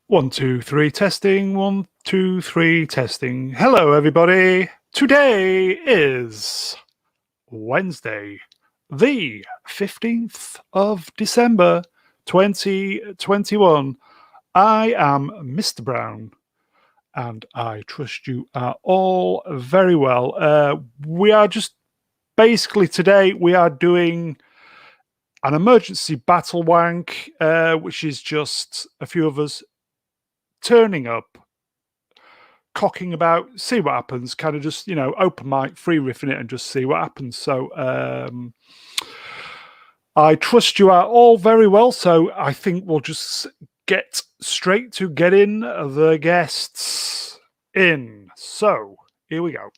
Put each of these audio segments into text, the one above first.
1, 2, 3, testing. 1, 2, 3, testing. Hello, everybody. Today is Wednesday, the 15th of December, 2021. I am Mr. Brown, and I trust you are all very well. We are just basically today, we are doing an emergency Battlewank, which is just a few of us turning up, cocking about, see what happens, kind of just, open mic, free riffing it and just see what happens. So I trust you are all very well. So I think we'll just get straight to getting the guests in. So here we go.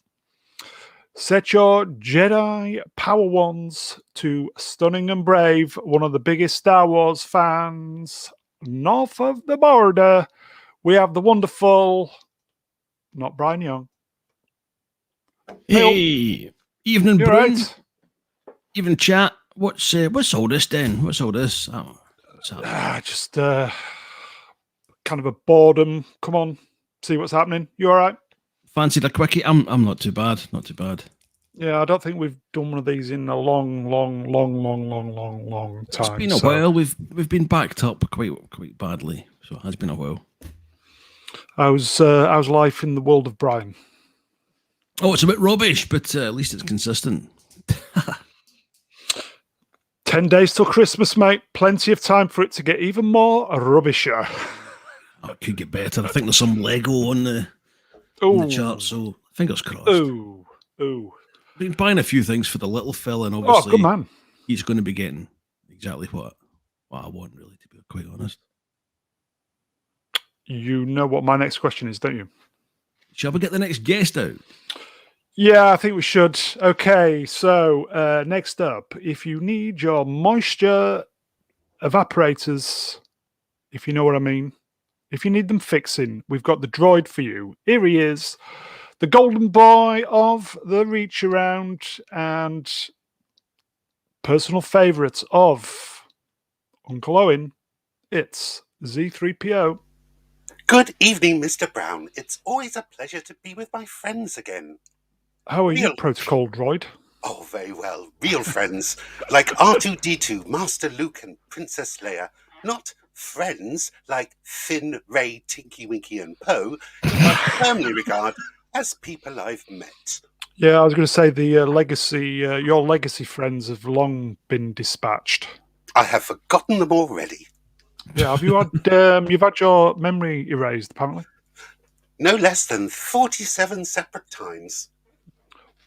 Set your Jedi power wands to Stunning and Brave, one of the biggest Star Wars fans north of the border. We have the wonderful, not Brian Young. Hey, evening, You're Brun. right. Evening, chat. What's all this then? What's all this? Just kind of a boredom. Come on, see what's happening. You all right? Fancied a quickie? I'm not too bad. Not too bad. Yeah, I don't think we've done one of these in a long time. It's been a while. We've been backed up quite badly, so it has been a while. How's life in the world of Brian? Oh, it's a bit rubbish, but at least it's consistent. 10 days till Christmas, mate. Plenty of time for it to get even more rubbisher. Oh, it could get better. I think there's some Lego on the chart, so fingers crossed. Ooh. I've been buying a few things for the little fella, and obviously good man. He's going to be getting exactly what I want, really, to be quite honest. You know what my next question is, don't you? Shall we get the next guest out? Yeah, I think we should. Okay, so next up, if you need your moisture evaporators, if you know what I mean, if you need them fixing, we've got the droid for you. Here he is, the golden boy of the reach around and personal favourite of Uncle Owen. It's Z3PO. Good evening, Mr. Brown. It's always a pleasure to be with my friends again. How are you, Protocol Droid? Oh, very well. Real friends. Like R2-D2, Master Luke and Princess Leia. Not friends like Finn, Rey, Tinky, Winky and Poe, who I firmly regard as people I've met. Yeah, I was going to say the your legacy friends have long been dispatched. I have forgotten them already. Yeah, have you had you've had your memory erased, apparently? No less than 47 separate times.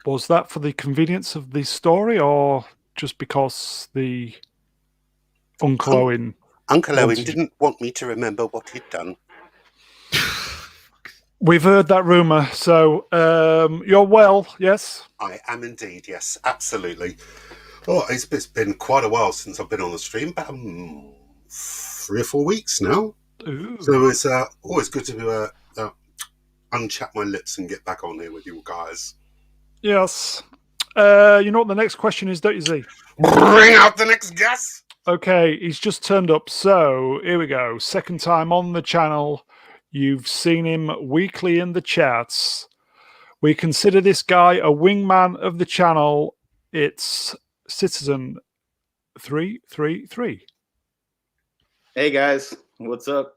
Was that for the convenience of the story, or just because the Uncle Owen... Uncle Owen didn't want me to remember what he'd done. We've heard that rumour, so you're well, yes? I am indeed, yes, absolutely. Oh, it's been quite a while since I've been on the stream, about 3 or 4 weeks now. Ooh. So it's always good to unchat my lips and get back on here with you guys. Yes. You know what the next question is, don't you, Z? Bring out the next guest! Okay, he's just turned up, so here we go. Second time on the channel. You've seen him weekly in the chats. We consider this guy a wingman of the channel. It's Citizen 333. Hey guys, what's up?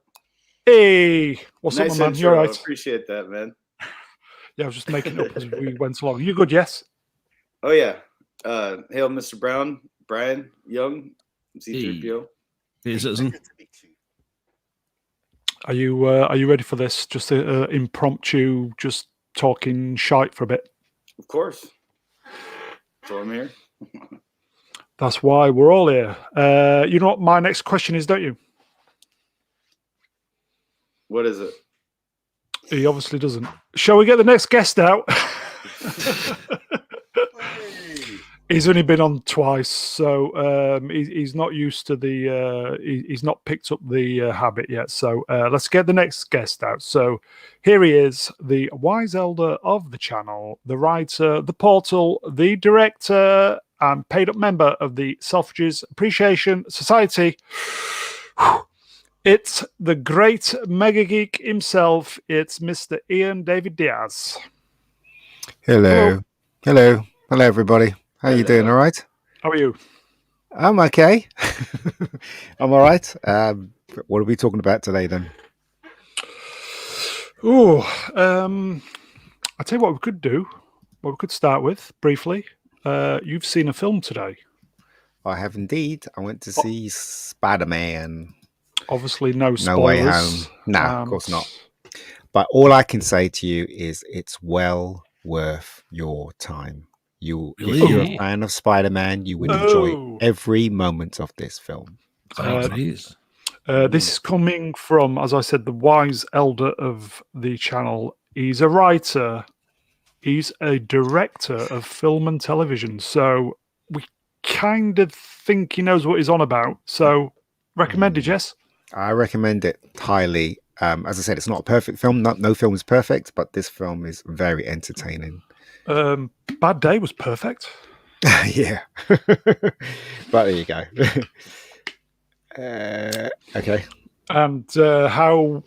Hey, what's nice up, my man? intro. You're right. Appreciate that, man. Yeah, I was just making it up as we went along. You good? Yes. Oh yeah. Hail, Mr. Brown, Brian Young, Z3PO. Hey, Citizen. Are you ready for this? Just impromptu, just talking shite for a bit. Of course. So I'm here. That's why we're all here. You know what my next question is, don't you? What is it? He obviously doesn't. Shall we get the next guest out? Hey. He's only been on twice, so he's not used to the. He's not picked up the habit yet. So let's get the next guest out. So here he is, the wise elder of the channel, the writer, the portal, the director, and paid up member of the Selfridges Appreciation Society. It's the great mega geek himself. It's Mr. Ian David Diaz. Hello. Hello, everybody. How you doing? All right? How are you? I'm okay. I'm all right. What are we talking about today then? Oh, I'll tell you what we could do. What we could start with briefly. You've seen a film today. I have indeed. I went to see Spiderman. Obviously, no spoilers. No Way Home. No, of course not. But all I can say to you is it's well worth your time. If you're a fan of Spider-Man, you would enjoy every moment of this film. This is coming from, as I said, the wise elder of the channel. He's a writer. He's a director of film and television. So we kind of think he knows what he's on about. So recommended, yes? I recommend it highly. As I said, it's not a perfect film. No film is perfect, but this film is very entertaining. Bad Day was perfect. Yeah. But there you go. Okay. And how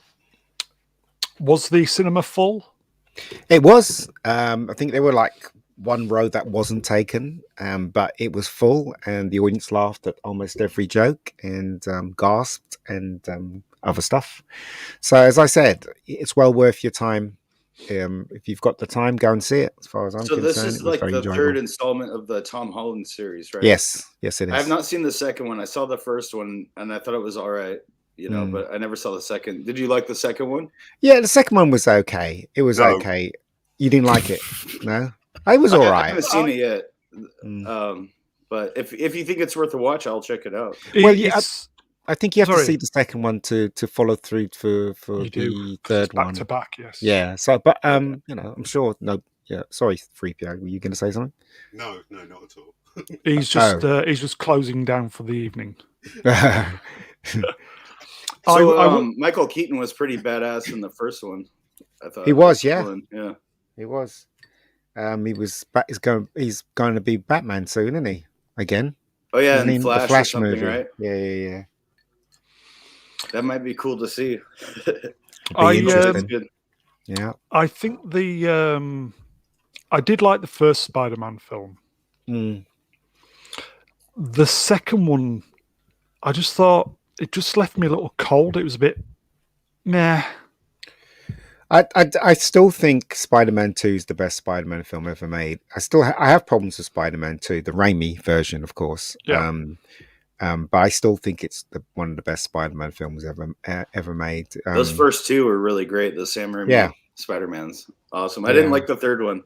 was the cinema full? It was. I think there were like one row that wasn't taken, but it was full, and the audience laughed at almost every joke and gasped and other stuff. So, as I said, it's well worth your time. If you've got the time, go and see it. As far as I'm concerned, this is it was like very the enjoyable. third installment of the Tom Holland series, right? Yes, it is. I have not seen the second one. I saw the first one, and I thought it was all right, but I never saw the second. Did you like the second one? Yeah, the second one was okay. It was okay. You didn't like it? No? It was all right. I haven't seen it yet. But if you think it's worth a watch, I'll check it out. Well, yeah, I think you have to see the second one to follow through for the third one. Back to back, yes. Yeah. So, but I'm sure. No. Yeah. Sorry, 3PO. Were you going to say something? No, not at all. He's just closing down for the evening. Michael Keaton was pretty badass in the first one. I thought he was. Yeah. He was. He's going to be Batman soon, isn't he? Again. Oh yeah, in the Flash movie, right? Yeah. That might be cool to see. Yeah. I think I did like the first Spider-Man film. The second one, I just thought it just left me a little cold. It was a bit meh. I still think Spider-Man 2 is the best Spider-Man film ever made. I have problems with Spider-Man 2, the Raimi version, of course. Yeah. But I still think it's one of the best Spider-Man films ever made. Those first two were really great. The Sam Raimi Spider-Man's awesome. I didn't like the third one.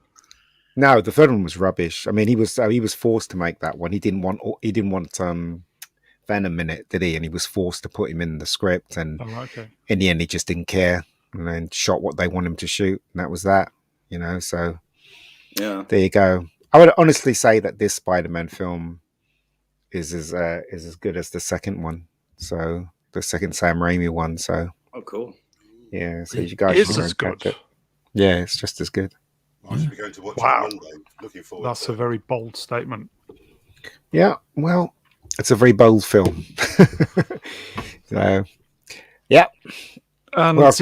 No, the third one was rubbish. I mean, he was forced to make that one. He didn't want Venom in it, did he? And he was forced to put him in the script. And in the end, he just didn't care. And then shot what they want him to shoot, and that was that. So yeah, there you go. I would honestly say that this Spider-Man film is as good as the second one. So the second Sam Raimi one. So cool. Yeah, so you guys should as good. It. Yeah, it's just as good. I should be going to watch it on Monday. Looking forward. That's a very bold statement. Yeah, well, it's a very bold film. So, yeah. And well,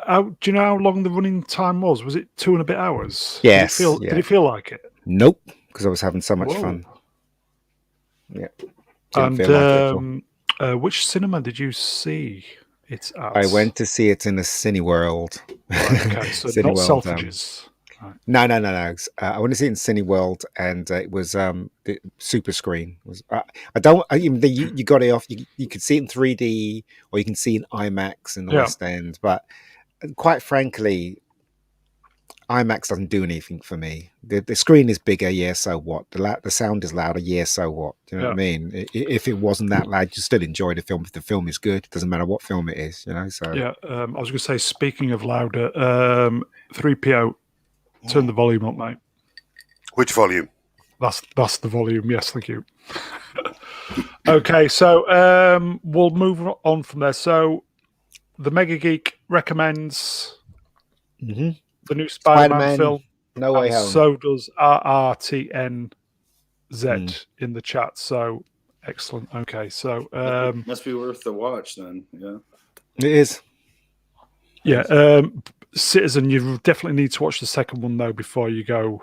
how do you know how long the running time was? Was it 2 and a bit hours? Yes. Did it feel like it? Nope, because I was having so much fun. Yeah. And which cinema did you see it at? I went to see it in a Cineworld. Right, okay, so not Selfridges. Right. No. I went to see it in Cineworld, and it was the super screen. You got it off. You could see it in 3D, or you can see it in IMAX in the West End. But quite frankly, IMAX doesn't do anything for me. The screen is bigger, yeah, so what? The sound is louder, yeah, so what? Do you know what I mean? If it wasn't that loud, you still enjoy the film. If the film is good, it doesn't matter what film it is, you know. So Yeah, I was going to say, speaking of louder, 3PO, turn the volume up, mate. Which volume? That's the volume. Yes, thank you. Okay, so we'll move on from there. So the Mega Geek recommends the new Spider-Man film. No Way And Home. so does RRTNZ in the chat. So excellent. Okay, so must be worth the watch then. Yeah, it is. Yeah, Citizen, you definitely need to watch the second one though before you go.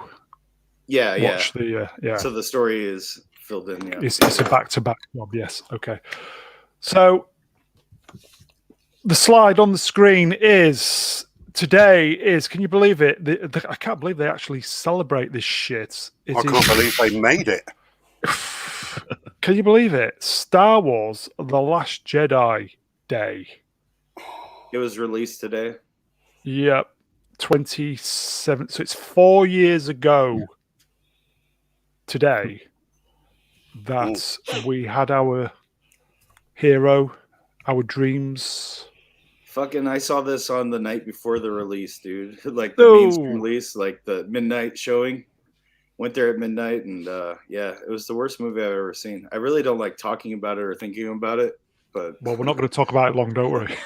Watch the yeah. So the story is filled in. Yeah, It's a back-to-back job. Yes. Okay. So the slide on the screen is today. Can you believe it? I can't believe they actually celebrate this shit. I can't believe they made it. Can you believe it? Star Wars: The Last Jedi Day. it was released today. Yep. 27. So it's 4 years ago today that we had our hero, our dreams. Fucking, I saw this on the night before the release, dude. Like the mainstream release, like the midnight showing. Went there at midnight, and yeah, it was the worst movie I've ever seen. I really don't like talking about it or thinking about it, but Well, we're not going to talk about it long, don't worry.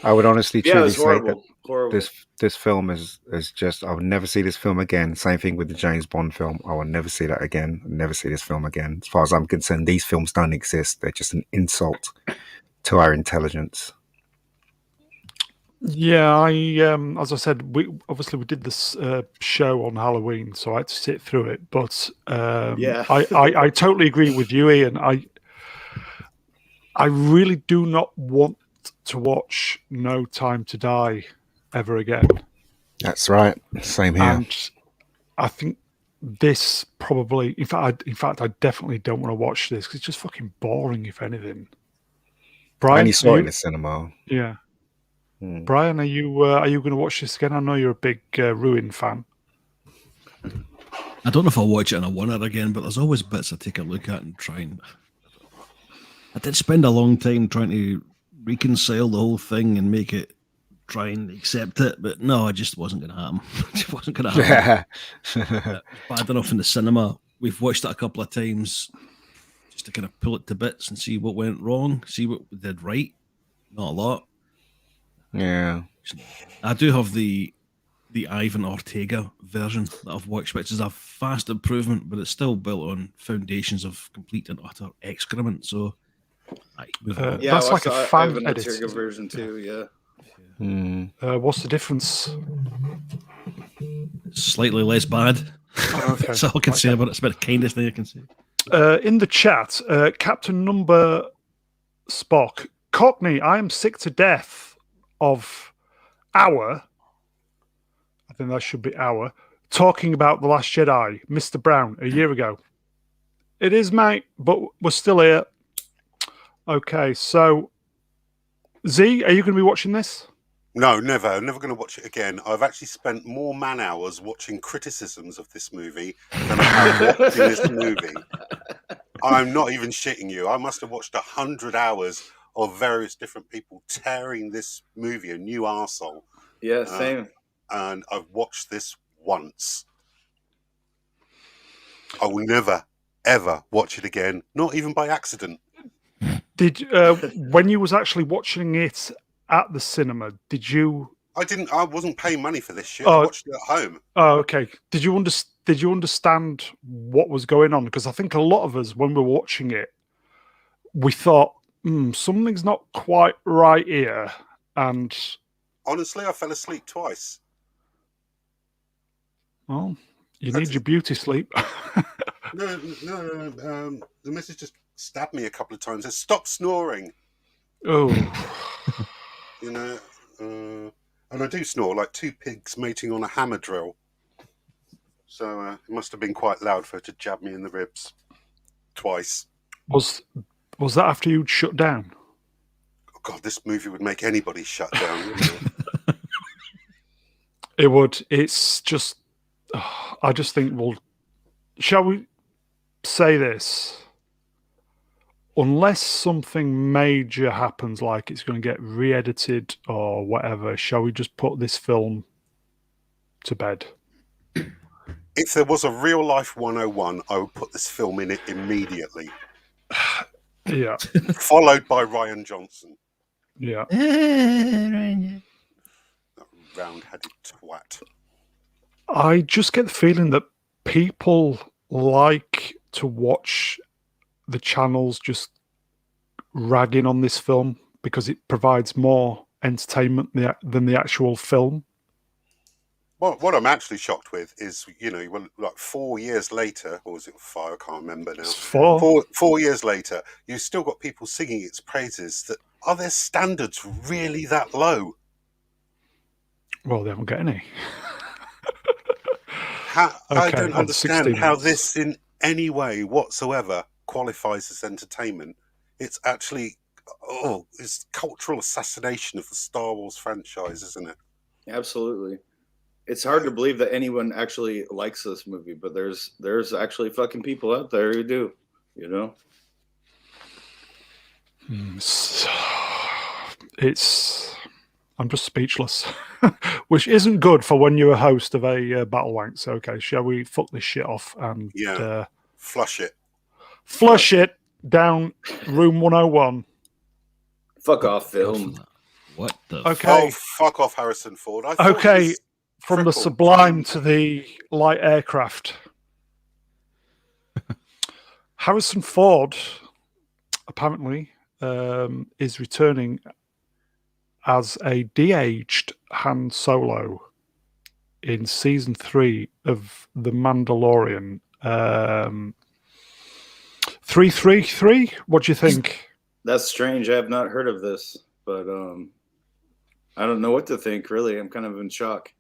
I would honestly yeah, it truly was say horrible. that this film is just, I would never see this film again. Same thing with the James Bond film. I will never see that again. I'll never see this film again. As far as I'm concerned, these films don't exist. They're just an insult to our intelligence. Yeah, as I said, we did this show on Halloween, so I had to sit through it. But Yeah. I totally agree with you, Ian. I really do not want to watch No Time to Die ever again. That's right. Same here. And I think this probably, in fact, I definitely don't want to watch this because it's just fucking boring, if anything. Brian, I only saw it in the cinema. Yeah. Brian, are you going to watch this again? I know you're a big Ruin fan. I don't know if I'll watch it and I want it again, but there's always bits I take a look at and try and. I did spend a long time trying to reconcile the whole thing and try and accept it, but no, it just wasn't going to happen. It just wasn't going to happen. Bad enough in the cinema. We've watched it a couple of times just to kind of pull it to bits and see what went wrong, see what we did right. Not a lot. Yeah. I do have the Ivan Ortega version that I've watched, which is a vast improvement, but it's still built on foundations of complete and utter excrement. So, yeah, that's like a fan Ivan edit Ortega version too. Yeah. What's the difference? slightly less bad. Okay. That's all I can say about it. It's about the kindest thing I can say. In the chat, Captain Number Spock, Cockney, I am sick to death of I think that should be talking about The Last Jedi, Mr. Brown, a year ago. It is, mate, but we're still here. Okay, so Z, are you going to be watching this? No, never. I'm never going to watch it again. I've actually spent more man hours watching criticisms of this movie than I have watching this movie. I'm not even shitting you. I must have watched 100 hours of various different people tearing this movie a new arsehole. Yeah, same. And I've watched this once. I will never, ever watch it again, not even by accident. Did when you was actually watching it at the cinema, did you... I wasn't paying money for this shit. I watched it at home. Oh, okay. Did you understand what was going on? Because I think a lot of us, when we were watching it, we thought, something's not quite right here. And honestly, I fell asleep twice. Well, you need your beauty sleep. No. The missus just stabbed me a couple of times. Said, "Stop snoring." Oh. You know, and I do snore like two pigs mating on a hammer drill. So it must have been quite loud for her to jab me in the ribs twice. Was that after you'd shut down? Oh God, this movie would make anybody shut down, wouldn't it? It would. It's just. I just think. Well, shall we say this? Unless something major happens, like it's going to get re-edited or whatever, shall we just put this film to bed? If there was a real life 101, I would put this film in it immediately, Yeah, followed by Ryan Johnson, yeah. that round-headed twat. I just get the feeling that people like to watch the channels just ragging on this film because it provides more entertainment than the actual film. Well, what I'm actually shocked with is, well, like 4 years later, or was it 5? I can't remember now. It's four. 4 years later, you've still got people singing its praises. Are their standards really that low? Well, they haven't got any. I Okay, don't and understand 16 how minutes. this in any way whatsoever qualifies as entertainment. It's actually, it's cultural assassination of the Star Wars franchise, isn't it? Absolutely. It's hard to believe that anyone actually likes this movie, but there's actually fucking people out there who do, you know? I'm just speechless, which isn't good for when you're a host of a Battlewank. So, okay, shall we fuck this shit off and Yeah. Flush it. flush it down room 101? Fuck off, film. What the Okay. Oh, fuck off, Harrison Ford. I thought it Okay, was from the triple sublime G. to the light aircraft. Harrison Ford apparently is returning as a de-aged Han Solo in season 3 of The Mandalorian. 333. What do you think? That's strange. I have not heard of this, but I don't know what to think, really. I'm kind of in shock.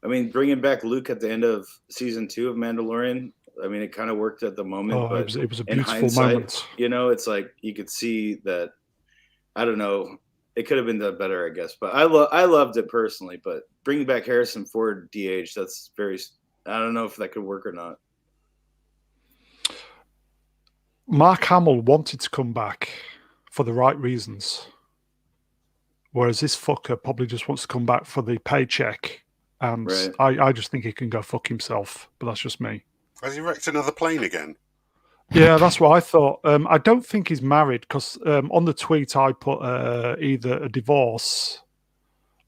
I mean, bringing back Luke at the end of season 2 of Mandalorian, I mean, it kind of worked at the moment, but it was a in beautiful hindsight, moment. it's like you could see that, I don't know, it could have been done better, I guess. But I loved it personally, but bringing back Harrison Ford DH, that's very, I don't know if that could work or not. Mark Hamill wanted to come back for the right reasons, whereas this fucker probably just wants to come back for the paycheck. And Right. I just think he can go fuck himself, but that's just me. Has he wrecked another plane again? Yeah, that's what I thought. I don't think he's married because on the tweet I put either a divorce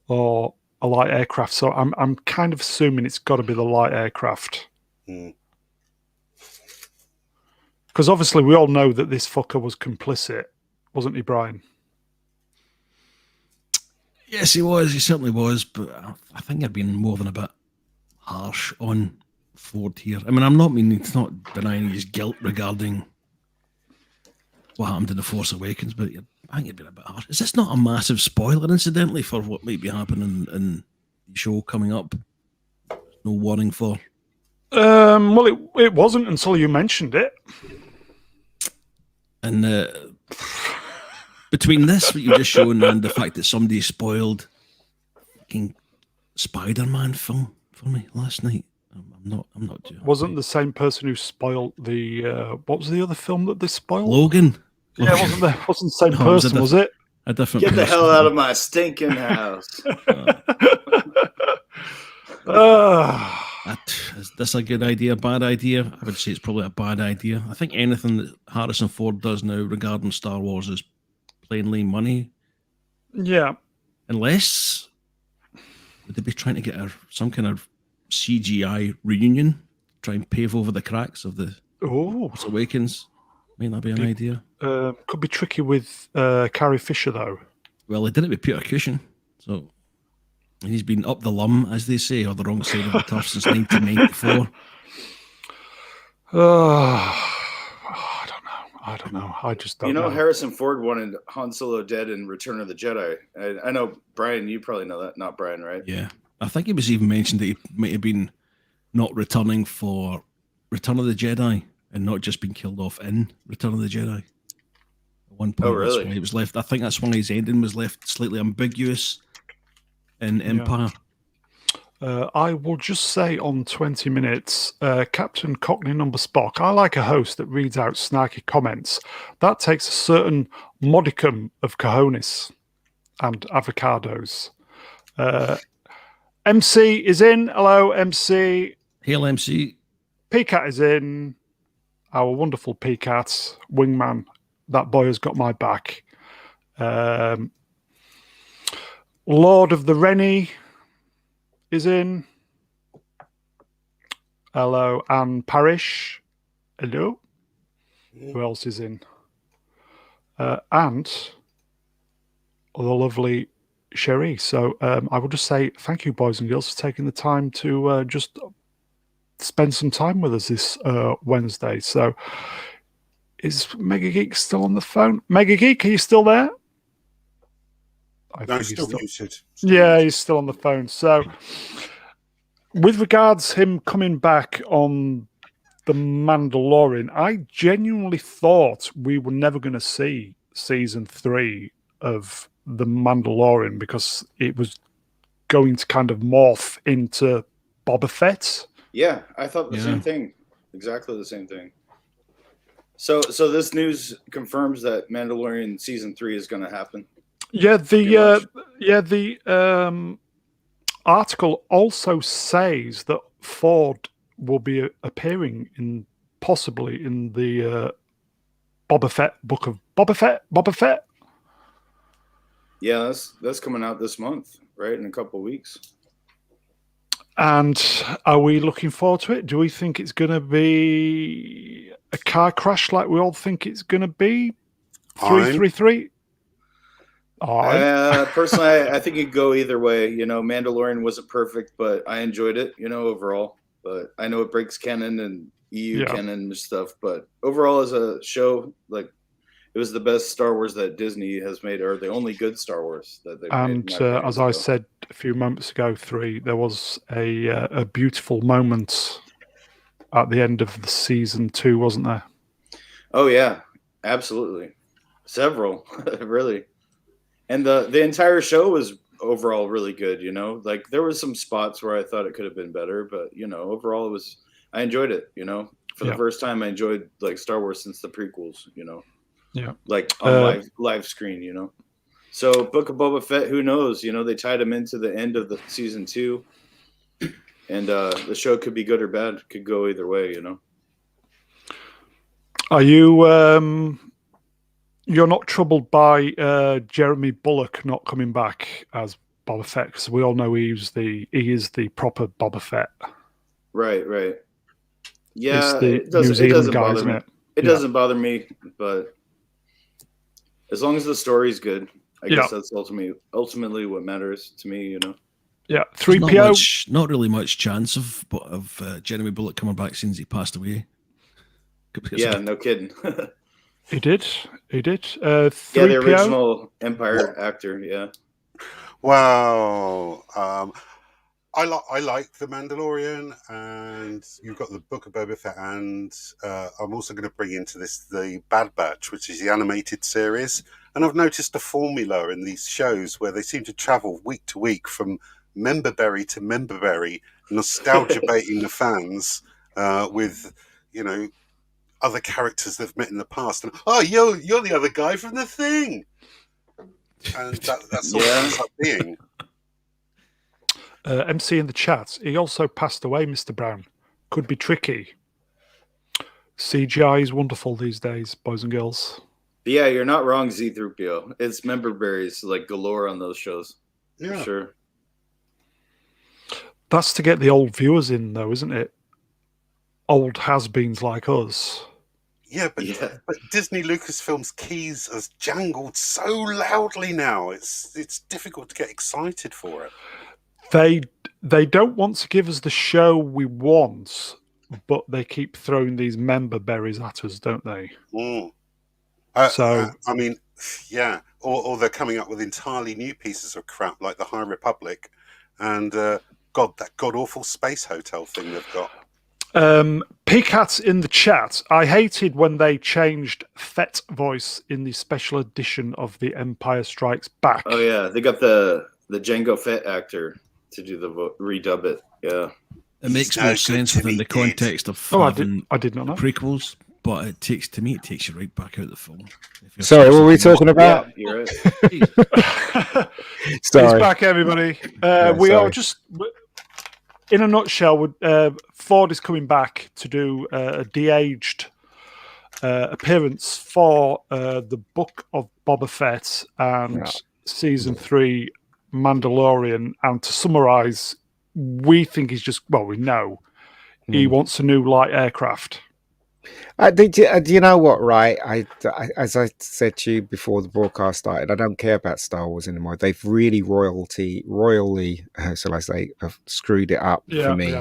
or a light aircraft. So I'm kind of assuming it's got to be the light aircraft. Because obviously we all know that this fucker was complicit, wasn't he, Brian? Yes, he was. He certainly was. But I think I've been more than a bit harsh on Ford here. I mean, it's not denying his guilt regarding what happened in The Force Awakens, but I think it'd been a bit harsh. Is this not a massive spoiler, incidentally, for what might be happening in the show coming up? No warning for. Well, it wasn't until you mentioned it. And between this, what you've just shown, and the fact that somebody spoiled fucking Spiderman film for me last night, I'm not joking. Wasn't the same person who spoiled the what was the other film that they spoiled? Logan. Yeah, wasn't the same No, it was person, was it? A different Get the person. hell out of my stinking house. Is this a good idea, bad idea? I would say it's probably a bad idea. I think anything that Harrison Ford does now regarding Star Wars is plainly money. Yeah. Unless, would they be trying to get some kind of CGI reunion, try and pave over the cracks of the Force Awakens? May that be an idea? Could be tricky with Carrie Fisher, though. Well, they did it with Peter Cushing, so he's been up the lum, as they say, or the wrong side of the turf since 1994. I don't know. I just don't know. Harrison Ford wanted Han Solo dead in Return of the Jedi. I know, Brian, you probably know that. Not Brian, right? Yeah. I think it was even mentioned that he might have been not returning for Return of the Jedi and not just been killed off in Return of the Jedi. At one point, really? That's why it was left. I think that's why his ending was left slightly ambiguous in Empire. I will just say on 20 minutes, Captain Cockney Number Spock. I like a host that reads out snarky comments. That takes a certain modicum of cojones and avocados. MC is in. Hello, MC. Hail MC. PCAT is in. Our wonderful PCAT wingman. That boy has got my back. Lord of the Rennie is in. Hello, Anne Parish. Hello. Who else is in? And the lovely Sherry. So I will just say thank you, boys and girls, for taking the time to just spend some time with us this Wednesday. So is Mega Geek still on the phone? Mega Geek, are you still there? No, still muted. Yeah, he's still on the phone. So with regards him coming back on The Mandalorian, I genuinely thought we were never going to see season 3 of The Mandalorian because it was going to kind of morph into Boba Fett. Yeah, I thought the same thing. Exactly the same thing. So this news confirms that Mandalorian season 3 is going to happen. Yeah, the article also says that Ford will be appearing in possibly in the Boba Fett book of Boba Fett. Yeah, that's coming out this month, right? In a couple of weeks. And are we looking forward to it? Do we think it's going to be a car crash like we all think it's going to be? 333? Personally, I think it'd go either way. You know, Mandalorian wasn't perfect, but I enjoyed it, you know, overall. But I know it breaks canon and EU canon and stuff. But overall, as a show, like, it was the best Star Wars that Disney has made, or the only good Star Wars that they've made. And as I said a few moments ago, there was a beautiful moment at the end of the season 2, wasn't there? Oh yeah, absolutely, several, really. And the entire show was overall really good, you know. Like there was some spots where I thought it could have been better, but you know, overall I enjoyed it, you know. For the first time I enjoyed like Star Wars since the prequels, you know. Yeah. Like on live screen, you know. So Book of Boba Fett, who knows, you know, they tied him into the end of the season 2. And the show could be good or bad, could go either way, you know. Are you you're not troubled by Jeremy Bulloch not coming back as Boba Fett? Because we all know he is the proper Boba Fett. Right. Yeah, it doesn't bother me. It doesn't bother me, but as long as the story's good, I guess that's ultimately what matters to me, you know. Yeah, 3PO. Not really much chance of Jeremy Bulloch coming back since he passed away. Yeah, no kidding. He did. 3PO? Yeah, the original Empire actor. Yeah. Wow. I like The Mandalorian, and you've got the Book of Boba Fett, and I'm also going to bring into this the Bad Batch, which is the animated series. And I've noticed a formula in these shows where they seem to travel week to week from memberberry to memberberry, nostalgia baiting the fans with, you know, other characters they've met in the past. And you're the other guy from The Thing, and that's what it ends up being. MC in the chat, he also passed away, Mr. Brown. Could be tricky. CGI is wonderful these days, boys and girls. Yeah, you're not wrong, Z-3PO. It's member berries like galore on those shows. Yeah. For sure. That's to get the old viewers in, though, isn't it? Old has-beens like us. Yeah, but Disney Lucasfilm's keys has jangled so loudly now. It's difficult to get excited for it. They don't want to give us the show we want, but they keep throwing these member berries at us, don't they? I mean, yeah. Or they're coming up with entirely new pieces of crap like the High Republic and that god-awful space hotel thing they've got. PCAT's in the chat. I hated when they changed Fett voice in the special edition of The Empire Strikes Back. Oh, yeah. They got the Jango Fett actor. to do the redub it. Yeah. It makes No more good sense to within me, the Ed. context of Oh, having I did not know. prequels, but it takes you right back out of the film. If you're Sorry, what were we supposed to talking about? Yeah, you're right. Jesus. He's Sorry. back, everybody. Yeah, We are sorry. just, in a nutshell, Ford is coming back to do a de-aged appearance for the Book of Boba Fett and Yeah. Season 3 Mandalorian. And to summarise, we think he's just, well, we know he wants a new light aircraft. Do you know what? Right, as I said to you before the broadcast started, I don't care about Star Wars anymore. They've really royally, shall I say, have screwed it up for me,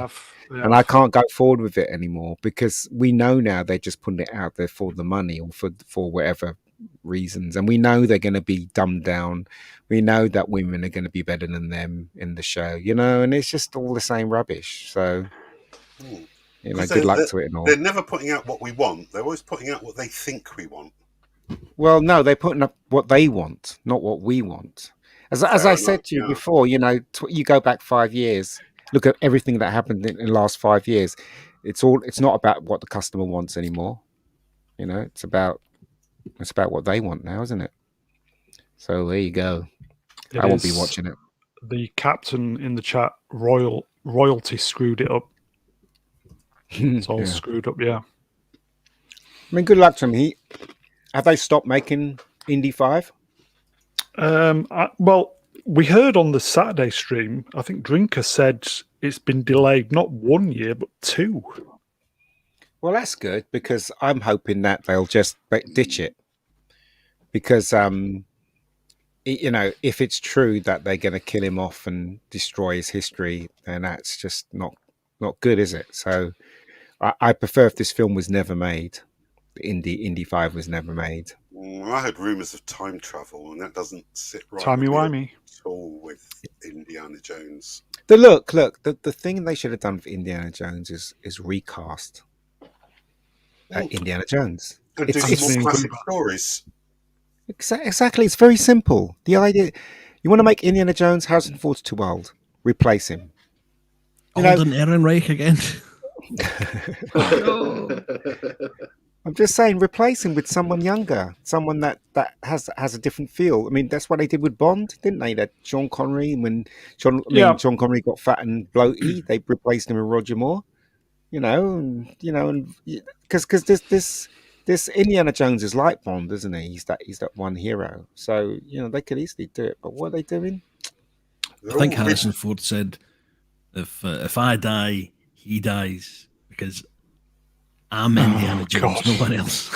and I can't go forward with it anymore because we know now they're just putting it out there for the money or for whatever reasons, and we know they're going to be dumbed down. We know that women are going to be better than them in the show, and it's just all the same rubbish. So. Good luck to it and all. They're never putting out what we want. They're always putting out what they think we want. Well, no, they're putting up what they want, not what we want. As I said to you before, you go back 5 years, look at everything that happened in the last 5 years. It's not about what the customer wants anymore. It's about what they want now, isn't it? So there you go. I won't be watching it. The captain in the chat, royalty screwed it up. It's all screwed up, yeah. I mean, good luck to him. Have they stopped making Indy 5? Well, we heard on the Saturday stream, I think Drinker said it's been delayed not 1 year, but 2. Well, that's good because I'm hoping that they'll just ditch it. Because, if it's true that they're going to kill him off and destroy his history, then that's just not good, is it? So I prefer if this film was never made. Indy 5 was never made. I heard rumours of time travel, and that doesn't sit right Timey-wimey at all with Indiana Jones. The thing they should have done for Indiana Jones is recast Indiana Jones. It's more classic stories. Exactly. It's very simple. The idea, you want to make Indiana Jones, Harrison Ford's too old. Replace him. Alden Ehrenreich again. I'm just saying, replace him with someone younger, someone that has a different feel. I mean, that's what they did with Bond, didn't they? That Sean Connery, when Sean Connery got fat and bloaty, they replaced him with Roger Moore. And because this Indiana Jones is like Bond, isn't he? He's that one hero. So they could easily do it, but what are they doing? I think Harrison Ford said, "If I die, he dies because I'm Indiana Jones, no one else."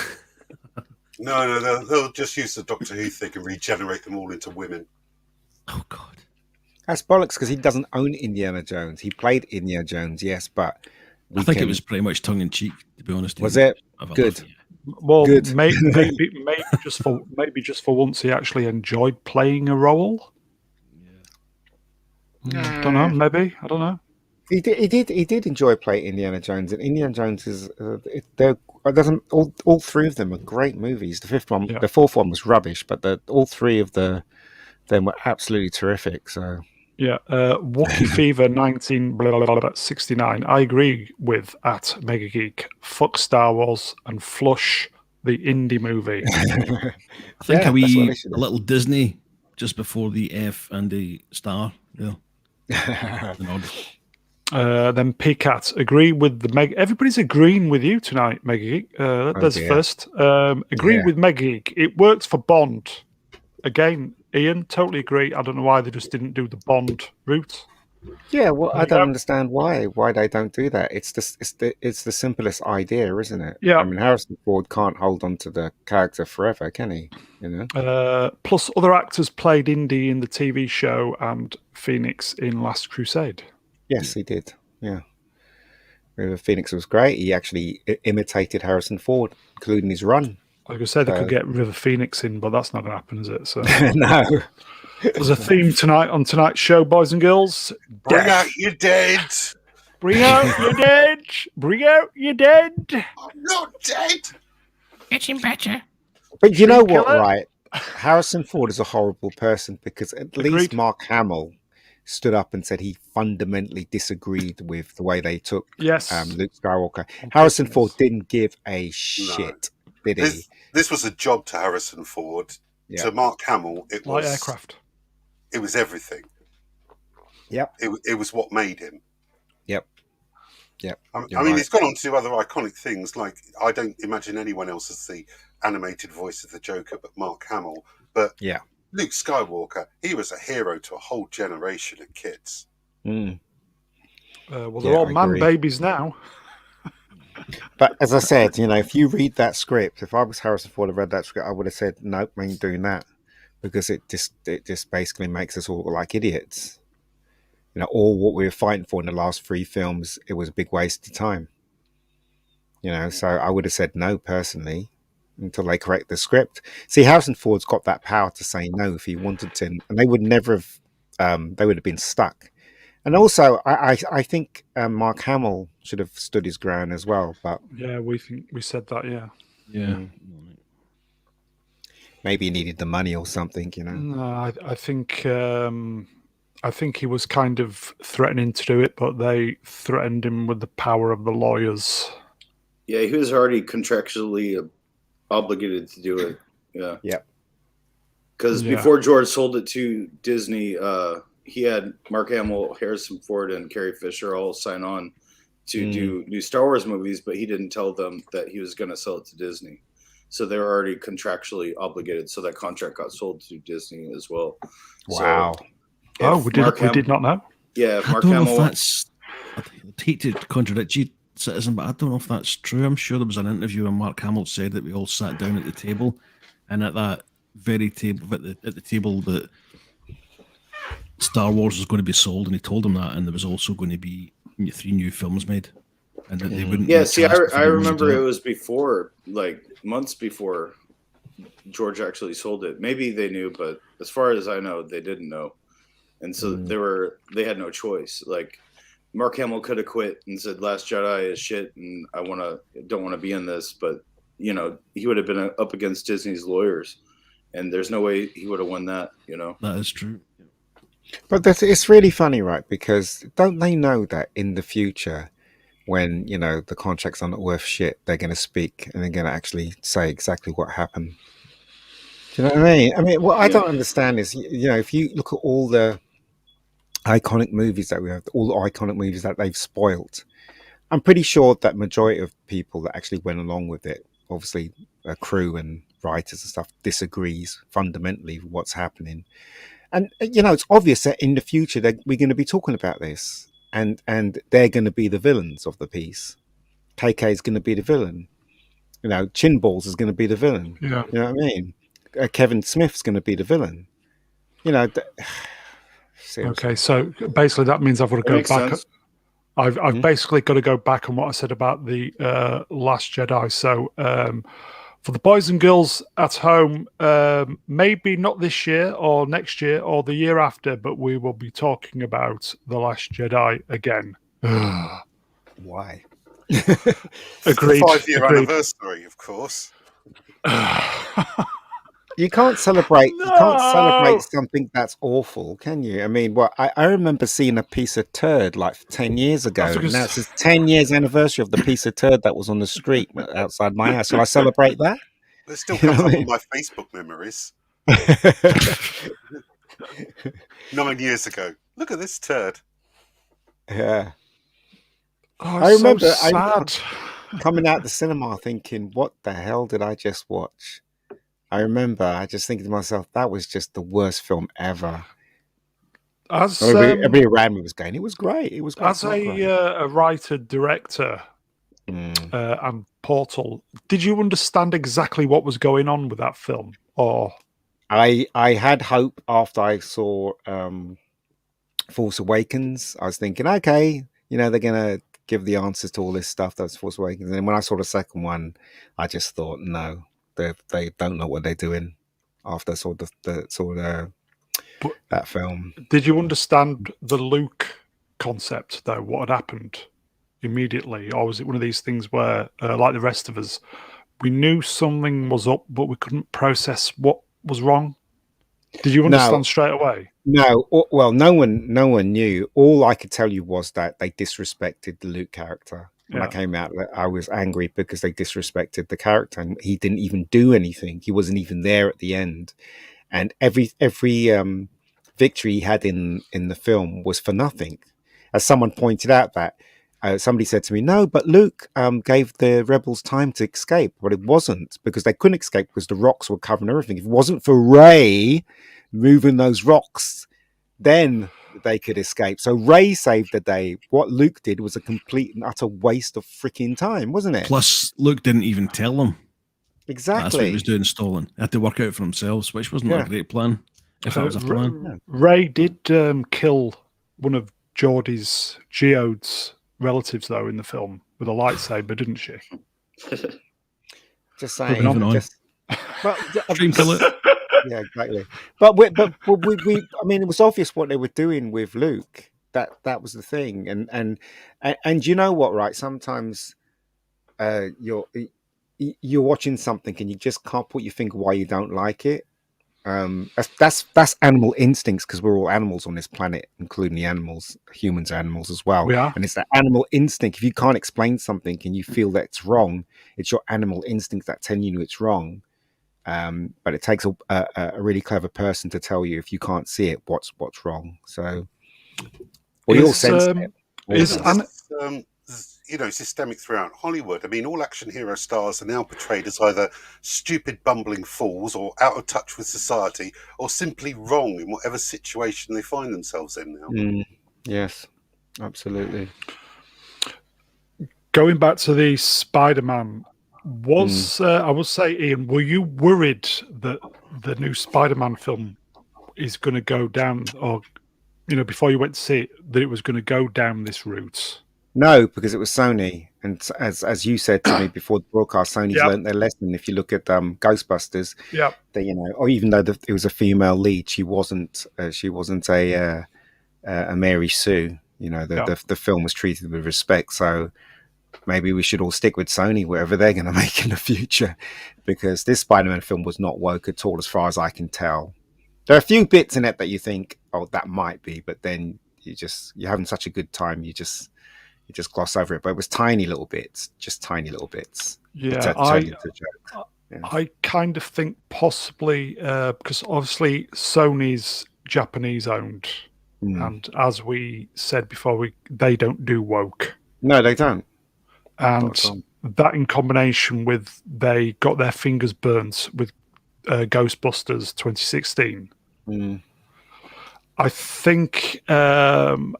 No, they'll just use the Doctor Who thing and regenerate them all into women. Oh God, that's bollocks because he doesn't own Indiana Jones. He played Indiana Jones, yes, but I think it was pretty much tongue in cheek, to be honest. Was it good? Well, good. maybe just for once, he actually enjoyed playing a role. Yeah. Don't know. Maybe I don't know. He did enjoy playing Indiana Jones, and Indiana Jones is all three of them are great movies. The fourth one was rubbish, but all three of them were absolutely terrific. So yeah, Wookie Fever 1969. I agree with at Mega Geek. Fuck Star Wars and flush the indie movie. I think a little Disney just before the F and the star. Yeah. Then PCAT agree with the Meg. Everybody's agreeing with you tonight, Mega Geek. That's first. Agree with Mega Geek. It works for Bond. Again, Ian, totally agree. I don't know why they just didn't do the Bond route. Yeah, well, I don't understand why they don't do that. It's the simplest idea, isn't it? Yeah. I mean, Harrison Ford can't hold on to the character forever, can he? Plus, other actors played Indy in the TV show and Phoenix in Last Crusade. Yes, he did. Yeah. River Phoenix was great. He actually imitated Harrison Ford, including his run. Like I said, they could get River Phoenix in, but that's not going to happen, is it? So no. There's a theme tonight on tonight's show, boys and girls. Bring out your dead. Bring out your dead. Bring out your dead. I'm not dead. Getting better. But you know what, right? Harrison Ford is a horrible person because at least Mark Hamill stood up and said he fundamentally disagreed with the way they took Yes. Luke Skywalker. On Harrison purpose. Ford didn't give a shit, did he? This was a job to Harrison Ford. Yeah. To Mark Hamill, it Light was aircraft. It was everything. Yep. It was what made him. Yep. I mean, he's gone on to do other iconic things. Like, I don't imagine anyone else as the animated voice of the Joker but Mark Hamill. But yeah, Luke Skywalker, he was a hero to a whole generation of kids. Mm. Well, they're all man babies now. But as I said, if you read that script, if I was Harrison Ford and read that script, I would have said, nope, I ain't doing that, because it just basically makes us all look like idiots. All what we were fighting for in the last 3 films, it was a big waste of time. So I would have said no personally until they correct the script. See, Harrison Ford's got that power to say no if he wanted to, and they would never have. They would have been stuck. And also, I think Mark Hamill should have stood his ground as well. But yeah, we said that. Yeah. Maybe he needed the money or something. No, I think he was kind of threatening to do it, but they threatened him with the power of the lawyers. Yeah, he was already contractually obligated to do it. Yeah. Yep. Because before George sold it to Disney, he had Mark Hamill, Harrison Ford, and Carrie Fisher all sign on to do new Star Wars movies, but he didn't tell them that he was going to sell it to Disney. So they were already contractually obligated. So that contract got sold to Disney as well. Wow. So we did not know. Yeah, I don't know if that's. I'd hate to contradict you, Citizen, but I don't know if that's true. I'm sure there was an interview where Mark Hamill said that we all sat down at the table, and at that very table, at the table that Star Wars was going to be sold, and he told them that, and there was also going to be 3 new films made, and that they wouldn't. Yeah, see, I remember it was before, like months before George actually sold it. Maybe they knew, but as far as I know, they didn't know, and so they had no choice. Like Mark Hamill could have quit and said Last Jedi is shit, and I don't want to be in this, but he would have been up against Disney's lawyers, and there's no way he would have won that. That is true. But it's really funny, right? Because don't they know that in the future, when the contracts are not worth shit, they're going to speak and they're going to actually say exactly what happened? Do you know what I mean? I mean, what I don't understand is, if you look at all the iconic movies that we have, all the iconic movies that they've spoiled, I'm pretty sure that majority of people that actually went along with it, obviously a crew and writers and stuff, disagrees fundamentally with what's happening. And it's obvious that in the future we're going to be talking about this, and they're going to be the villains of the piece. KK is going to be the villain. Chin Balls is going to be the villain. Yeah. You know what I mean? Kevin Smith's going to be the villain. Okay, so basically that means I've got to go back. Sense. I've basically got to go back on what I said about the Last Jedi. So for the boys and girls at home, maybe not this year or next year or the year after, but we will be talking about the Last Jedi again. Why? Agreed. 5-year anniversary, of course. You can't celebrate. You can't celebrate something that's awful, can you? I mean, I remember seeing a piece of turd like 10 years ago. And now it's the 10 years anniversary of the piece of turd that was on the street outside my house. Shall I celebrate that? It still comes up on my Facebook memories. 9 years ago. Look at this turd. Yeah. Oh, I remember so sad. coming out the cinema thinking, what the hell did I just watch? I remember I just thinking to myself, that was just the worst film ever. As everybody around me was going, it was great. It was great. As a writer, director, and Portal, did you understand exactly what was going on with that film? Or I had hope after I saw Force Awakens. I was thinking, okay, they're gonna give the answers to all this stuff that's Force Awakens. And then when I saw the second one, I just thought, no. They don't know what they're doing after I saw that film. Did you understand the Luke concept though? What had happened immediately, or was it one of these things where, like the rest of us, we knew something was up, but we couldn't process what was wrong? Did you No. understand straight away? No, well, no one knew. All I could tell you was that they disrespected the Luke character. When I Yeah. came out, I was angry because they disrespected the character, and he didn't even do anything. He wasn't even there at the end, and every victory he had in the film was for nothing. As someone pointed out, that somebody said to me, "No, but Luke gave the rebels time to escape," but it wasn't, because they couldn't escape because the rocks were covering everything. If it wasn't for Rey moving those rocks, then they could escape. So Rey saved the day. What Luke did was a complete and utter waste of freaking time, wasn't it? Plus, Luke didn't even tell them that's what Exactly. he was doing stolen. He had to work out for themselves, which wasn't Yeah. a great plan. If that was a plan. Ray did kill one of Geode's relatives, though, in the film with a lightsaber, didn't she? Just saying. Moving on. Well, Dream killer. yeah, exactly. But we, I mean, it was obvious what they were doing with Luke. That was the thing, and you know what, right? Sometimes you're watching something and you just can't put your finger why you don't like it. That's animal instincts, because we're all animals on this planet, including the animals. Humans are animals as well. We are. And it's that animal instinct. If you can't explain something and you feel that it's wrong, it's your animal instinct that telling you it's wrong. But it takes a really clever person to tell you, if you can't see it, what's wrong. So we all sense it. Systemic throughout Hollywood. I mean, all action hero stars are now portrayed as either stupid, bumbling fools, or out of touch with society, or simply wrong in whatever situation they find themselves in now. Yes, absolutely. Going back to the Spider-Man, I would say, Ian, were you worried that the new Spider-Man film is going to go down, or before you went to see it, that it was going to go down this route? No, because it was Sony, and as you said to me before the broadcast, Sony's learned their lesson. If you look at Ghostbusters, or even though it was a female lead, she wasn't a Mary Sue. The film was treated with respect. So maybe we should all stick with Sony, whatever they're going to make in the future, because this Spider-Man film was not woke at all, as far as I can tell. There are a few bits in it that you think, oh, that might be, but then you're having such a good time, you just gloss over it. But it was tiny little bits, just tiny little bits. Yeah, I kind of think possibly because obviously Sony's Japanese owned, and as we said before, they don't do woke. No, they don't. And that, in combination with they got their fingers burnt with Ghostbusters 2016. I think, and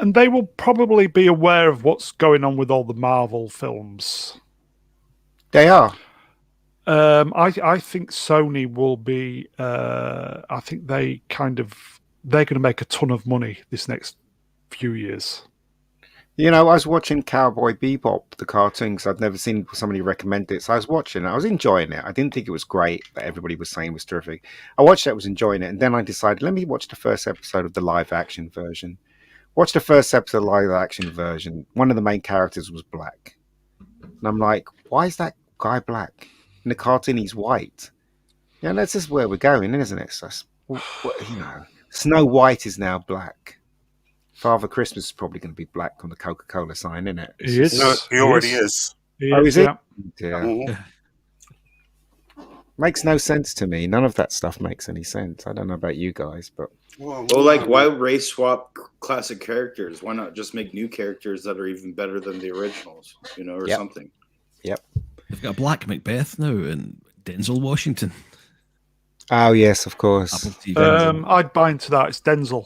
they will probably be aware of what's going on with all the Marvel films. They are. I think Sony will be. I think they're going to make a ton of money this next few years. I was watching Cowboy Bebop, the cartoon, because I'd never seen somebody recommend it. So I was watching it. I was enjoying it. I didn't think it was great, but everybody was saying it was terrific. I watched it, I was enjoying it. And then I decided, let me watch the first episode of the live-action version. Watch the first episode of the live-action version. One of the main characters was black. And I'm like, why is that guy black? In the cartoon, he's white. That's just where we're going, isn't it? So, Snow White is now black. Father Christmas is probably going to be black on the Coca-Cola sign, isn't it? He is. No, he already is. Is it? Yeah. Makes no sense to me. None of that stuff makes any sense. I don't know about you guys, but why race swap classic characters? Why not just make new characters that are even better than the originals? Or something. Yep. They've got a Black Macbeth now and Denzel Washington. Oh yes, of course. I'd buy into that. It's Denzel.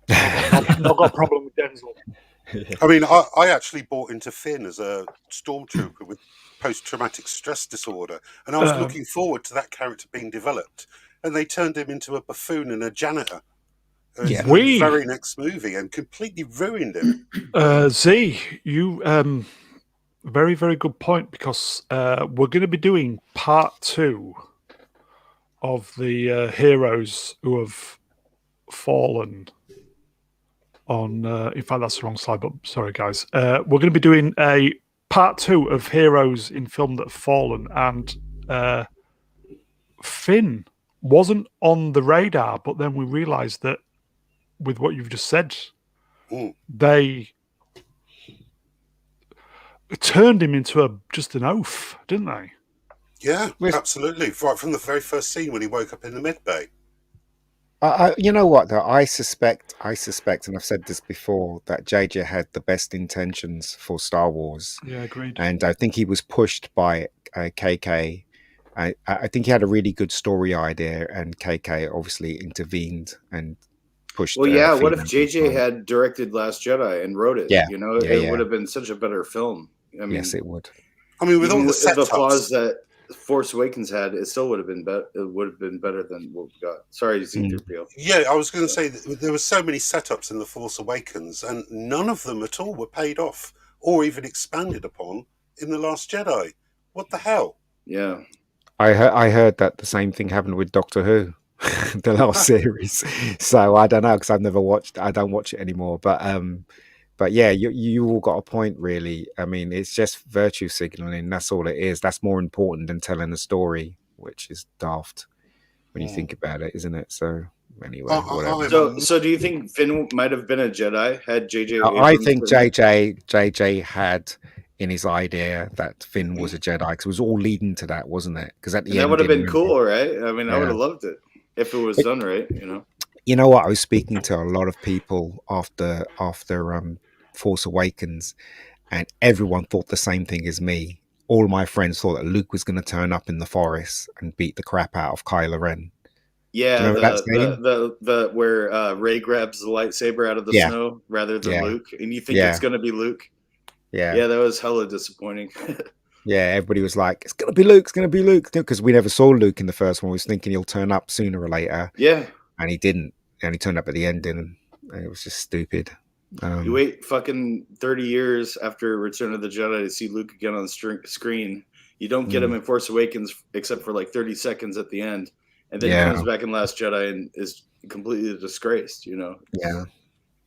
I've not got a problem with Denzel. I mean, I actually bought into Finn as a stormtrooper with post-traumatic stress disorder, and I was looking forward to that character being developed, and they turned him into a buffoon and a janitor in the very next movie and completely ruined him. Z, you very, very good point, because we're going to be doing part 2 of the heroes who have fallen on in fact, that's the wrong slide, but sorry guys, we're going to be doing a part 2 of heroes in film that have fallen, and Finn wasn't on the radar, but then we realised that with what you've just said, they turned him into just an oaf, didn't they? Yeah, absolutely. Right from the very first scene when he woke up in the med bay. You know what though? I suspect, and I've said this before, that JJ had the best intentions for Star Wars. Yeah, agreed. And I think he was pushed by KK. I think he had a really good story idea, and KK obviously intervened and pushed. Well, yeah. What if Phoenix JJ on. had directed Last Jedi and wrote it? Yeah, You know, it would have been such a better film. I mean, yes, it would. I mean, with all the the flaws setups, that Force Awakens had, it still would have been better. It would have been better than what we got. Sorry, Z3PO. Yeah, I was going to say that there were so many setups in the Force Awakens, and none of them at all were paid off or even expanded upon in the Last Jedi. What the hell? Yeah, I heard that the same thing happened with Doctor Who, the last series. So I don't know, because I've never watched. I don't watch it anymore. But yeah, you all got a point, really. I mean, it's just virtue signaling. That's all it is. That's more important than telling a story, which is daft when you think about it, isn't it? So anyway, whatever. So do you think Finn might have been a Jedi had JJ? I think JJ had in his idea that Finn was a Jedi, because it was all leading to that, wasn't it? Because at the end, that would have been cool, right? I mean, I would have loved it if it was done right. You know what? I was speaking to a lot of people after Force Awakens, and everyone thought the same thing as me. All my friends thought that Luke was going to turn up in the forest and beat the crap out of Kylo Ren. Yeah, the where Rey grabs the lightsaber out of the snow rather than Luke, and you think it's going to be Luke. Yeah, that was hella disappointing. Yeah, everybody was like, "It's going to be Luke. It's going to be Luke," because we never saw Luke in the first one. We was thinking he'll turn up sooner or later. Yeah, and he didn't, and he turned up at the ending, and it was just stupid. You wait fucking 30 years after Return of the Jedi to see Luke again on the screen. You don't get him in Force Awakens except for like 30 seconds at the end, and then he comes back in Last Jedi and is completely disgraced. Yeah.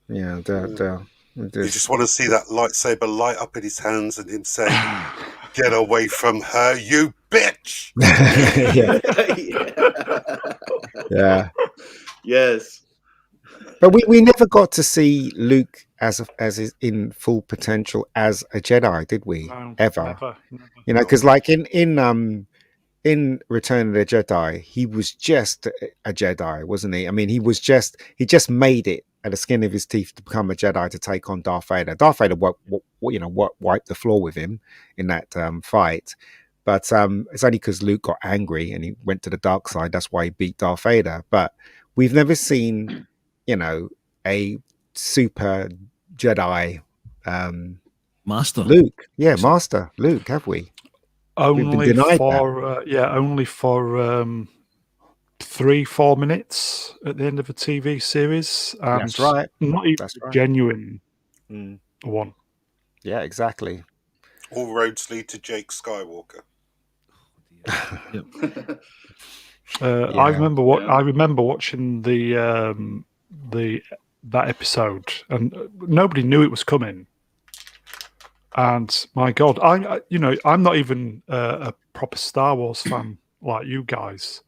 You just want to see that lightsaber light up in his hands and him say, "Get away from her, you bitch!" Yeah. Yes. But we never got to see Luke as in full potential as a Jedi, did we? No, Ever? never. Because like in Return of the Jedi, he was just a Jedi, wasn't he? I mean, he just made it at the skin of his teeth to become a Jedi to take on Darth Vader. Darth Vader, wiped the floor with him in that fight. But it's only because Luke got angry and he went to the dark side. That's why he beat Darth Vader. But we've never seen, a super Jedi Master Luke. Yeah, Master Luke, have we? Only for 3-4 minutes at the end of a TV series. And That's right. Not even That's right. Genuine one. Yeah, exactly. All roads lead to Jake Skywalker. I remember watching that episode, and nobody knew it was coming. And my God, I'm not even a proper Star Wars fan like you guys,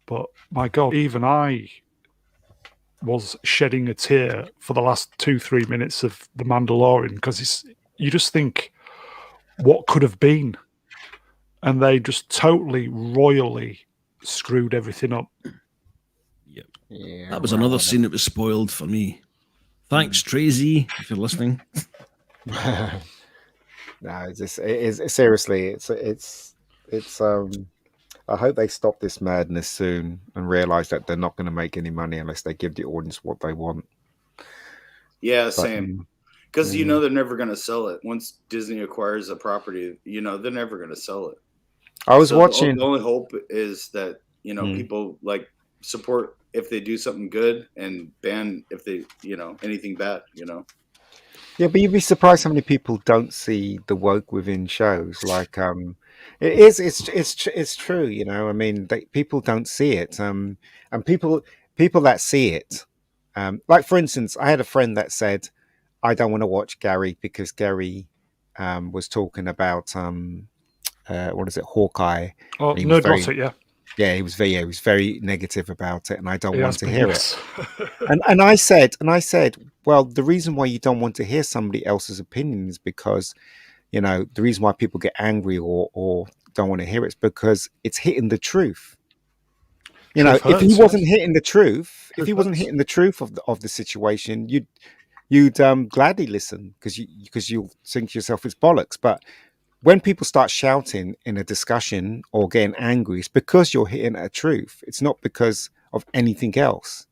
but my God, even I was shedding a tear for the last 2-3 minutes of The Mandalorian, because you just think, what could have been? And they just totally, royally screwed everything up. Yep. Yeah, that was another scene that was spoiled for me. Thanks, Tracy, if you're listening. No, seriously. I hope they stop this madness soon and realize that they're not going to make any money unless they give the audience what they want. Yeah, same. Because they're never going to sell it. Once Disney acquires a property, they're never going to sell it. I was watching. The only hope is that people like support if they do something good and ban if they anything bad. Yeah, but you'd be surprised how many people don't see the woke within shows. Like, it's true. I mean, people don't see it. And people that see it, like for instance, I had a friend that said, "I don't want to watch Gary because Gary was talking about what is it, Hawkeye." Oh, Nerdrotic, yeah. Yeah, he was very negative about it, and I don't He want has to been, hear yes. it. And I said, well, the reason why you don't want to hear somebody else's opinion is because, the reason why people get angry or don't want to hear it is because it's hitting the truth. Truth If he hurts, wasn't yes. hitting the truth, if Truth he wasn't hurts. hitting the truth of the situation, you'd gladly listen because you'll think to yourself it's bollocks. But when people start shouting in a discussion or getting angry, it's because you're hitting a truth. It's not because of anything else.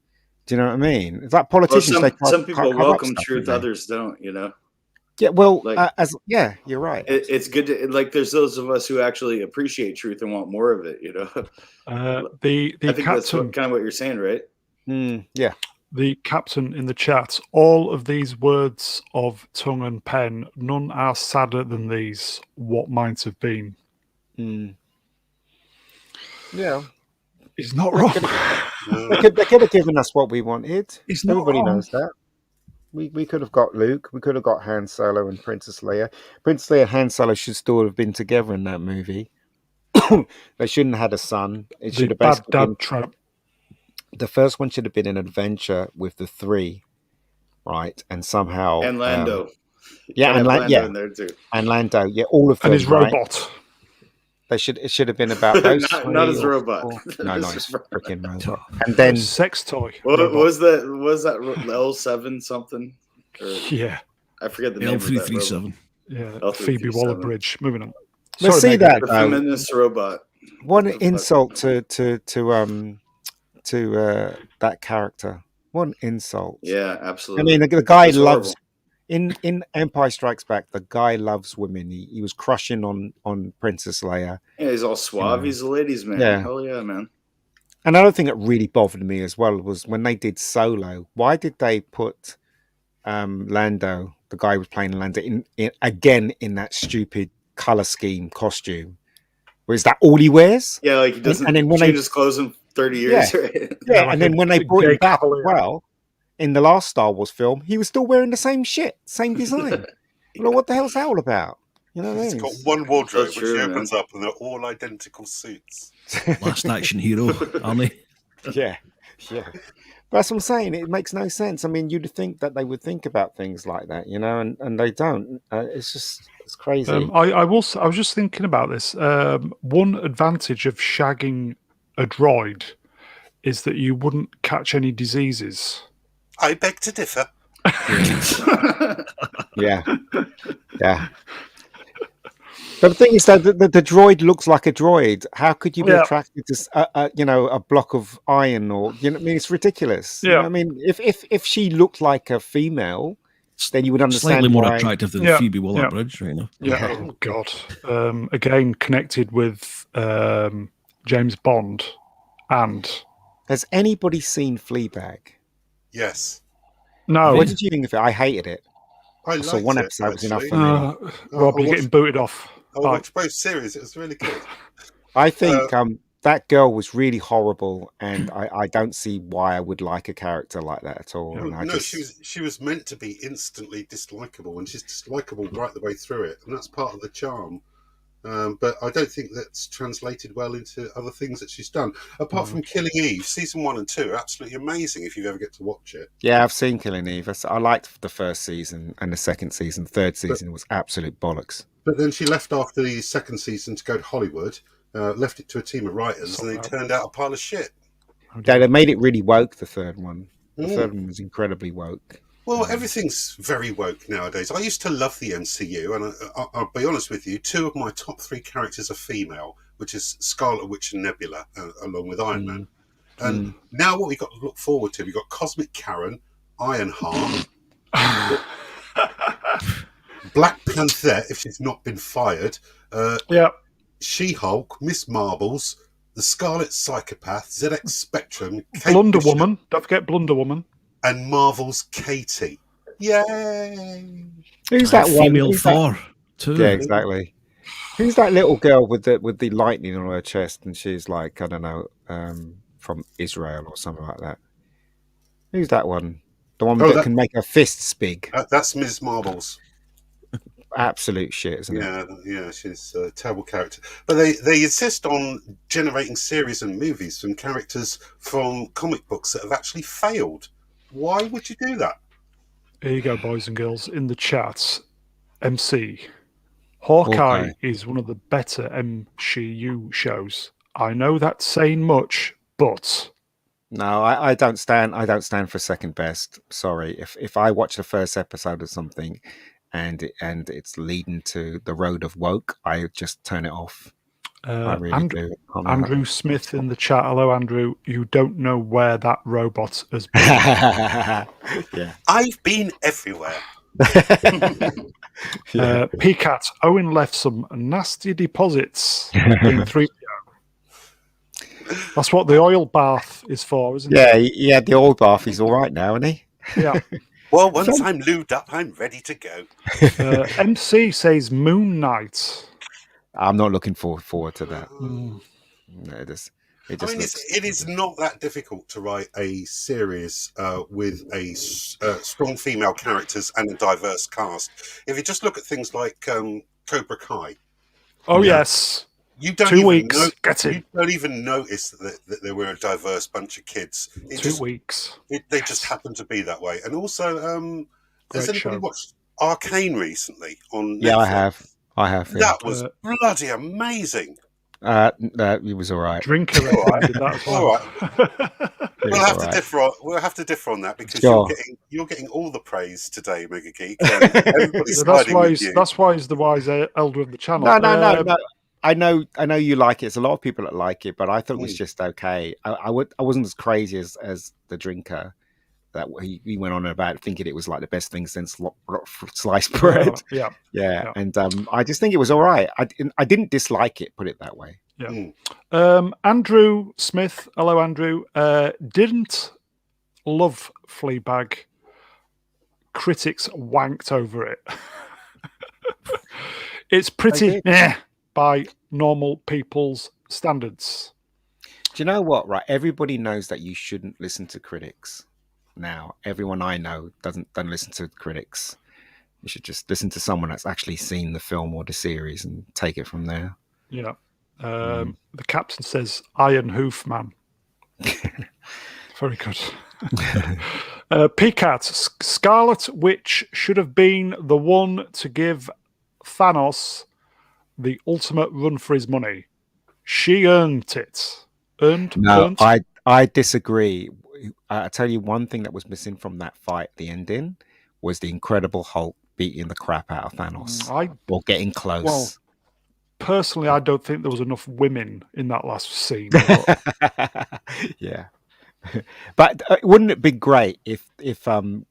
Do you know what I mean? It's like Well, politicians; they some people cover up welcome stuff, don't truth, they? others don't. Yeah, well, Like you're right. it's good to there's those of us who actually appreciate truth and want more of it. The I think that's captain, kind of what you're saying, right? Yeah, the captain in the chat. All of these words of tongue and pen, none are sadder than these. What might have been. yeah. He's not wrong. They could have given us what we wanted. He's not Everybody wrong. knows that. We could have got Luke. We could have got Han Solo and Princess Leia. Princess Leia and Han Solo should still have been together in that movie. They shouldn't have had a son. It The should have bad basically dad been trope. the first one should have been an adventure with the three, right? And somehow, And Lando. yeah, Gotta and have Lando yeah, in there too. and Lando, yeah, all of them, And his right? robot. It should have been about those not three his or robot. four. No, His his robot. freaking robot. And A then sex toy. What robot. was that? Was that L7 something? Or, Yeah. I forget the name of that robot. L337. Yeah. L337. Phoebe Waller-Bridge. Moving on. let's see Meg. that The though. feminist robot. What the an fuck? insult to that character. What an insult. Yeah, I absolutely. mean, the guy It's loves horrible. in Empire Strikes Back. The guy loves women. He was crushing on Princess Leia, Yeah, he's all suave. Yeah. He's a ladies' man. Yeah. Hell yeah, man. and another thing that really bothered me as well was when they did Solo. Why did they put Lando, the guy who was playing Lando, in again in that stupid color scheme costume? Or is that all he wears? Yeah, like he doesn't and then when change they his clothes in 30 years. Right? yeah, like and then when they a brought gay him back cavalier. as well in the last Star Wars film, he was still wearing the same shit, same design. Well, what the hell's that all about? You know what I He's mean? got one wardrobe That's which true, he man. opens up and they're all identical suits. Last action hero, aren't they? Yeah. That's what I'm saying. It makes no sense. I mean, you'd think that they would think about things like that, and they don't. It's crazy. I was just thinking about this. One advantage of shagging a droid is that you wouldn't catch any diseases. I beg to differ. Yeah. But the thing is, though, the droid looks like a droid. How could you be Yeah. attracted to a block of iron or I mean, it's ridiculous. You know Yeah. what I mean, if she looked like a female, then you would understand Slightly more why. attractive than Yeah, Phoebe yeah. Waller-Bridge, right now. Yeah. Oh God. Again, connected with James Bond, and Has anybody seen Fleabag? Yes. no. What did you think of it? I hated it. I So liked one it, episode was enough actually. for me. Rob, I you're getting booted off. I watched both series. It was really good. I think that girl was really horrible, and I don't see why I would like a character like that at all. And I No, just, she was meant to be instantly dislikable, and she's dislikable right the way through it, and that's part of the charm. But I don't think that's translated well into other things that she's done. Apart from Killing Eve, season 1 and 2 are absolutely amazing if you ever get to watch it. yeah, I've seen Killing Eve. I liked the first season and the second season. Third season was absolute bollocks. But then she left after the second season to go to Hollywood, left it to a team of writers, and they turned out a pile of shit. They made it really woke. The third one. The third one was incredibly woke. Well, everything's very woke nowadays. I used to love the MCU, and I'll be honest with you, 2 of my top 3 characters are female, which is Scarlet Witch and Nebula, along with Iron Man. And now what we've got to look forward to, we've got Cosmic Karen, Ironheart, Black Panther, if she's not been fired, She-Hulk, Miss Marbles, the Scarlet Psychopath, ZX Spectrum, Kate Blunder Bishop, Woman. Don't forget Blunder Woman. and Marvel's Katie. Yay! Who's that one? Female Who's that- Thor, too. Yeah, exactly. Who's that little girl with the lightning on her chest, and she's like, I don't know, from Israel or something like that? Who's that one? The one that can make her fists big. That's Ms. Marbles. absolute shit, isn't it? Yeah, she's a terrible character. But they insist on generating series and movies from characters from comic books that have actually failed. Why would you do that? Here you go, boys and girls, in the chat. MC. Hawkeye is one of the better MCU shows. I know that's saying much, but No, I don't stand. I don't stand for second best. Sorry, if I watch the first episode of something, and it's leading to the road of woke, I just turn it off. I really do. Andrew Smith in the chat. Hello, Andrew. You don't know where that robot has been. Yeah. I've been everywhere. PCAT. Owen left some nasty deposits in 3PO. That's what the oil bath is for, isn't Yeah, it? he had the old bath. He's all right now, isn't he? Yeah. Well, once I'm lubed up, I'm ready to go. MC says Moon Knight. I'm not looking forward to that. Mm. No, it just I mean, looks. it is not that difficult to write a series with a strong female characters and a diverse cast. If you just look at things like Cobra Kai, Oh, yes. you don't 2 even weeks. Get in. you don't even notice that there were a diverse bunch of kids. 2 weeks. They just happen to be that way. And also, has Great anybody show. watched Arcane recently on Netflix? Yeah, I have. Yeah. That was bloody amazing. It was all right. Drinker recommended that as well. All right. It We'll was have all to right. differ. We'll have to differ on that because Sure. you're getting all the praise today, Mega Geek. Everybody's So that's siding why with you. that's why he's the wise elder of the channel. No. I know you like it. There's a lot of people that like it, but I thought it was just okay. I wasn't as crazy as the drinker that he went on about, thinking it was like the best thing since sliced bread. Yeah. And I just think it was all right. I didn't dislike it. Put it that way. Yeah. Andrew Smith. Hello, Andrew. Didn't love Fleabag. Critics wanked over it. It's pretty by normal people's standards. Do you know what? Right, everybody knows that you shouldn't listen to critics. Now, everyone I know don't listen to critics. You should just listen to someone that's actually seen the film or the series and take it from there. Yeah. The captain says Iron Hoof Man. Very good. PCAT. Scarlet Witch should have been the one to give Thanos the ultimate run for his money. She earned it. Earned? I disagree. I tell you one thing that was missing from that fight, the ending, was the Incredible Hulk beating the crap out of Thanos or getting close. Well, personally, I don't think there was enough women in that last scene. But yeah. But wouldn't it be great if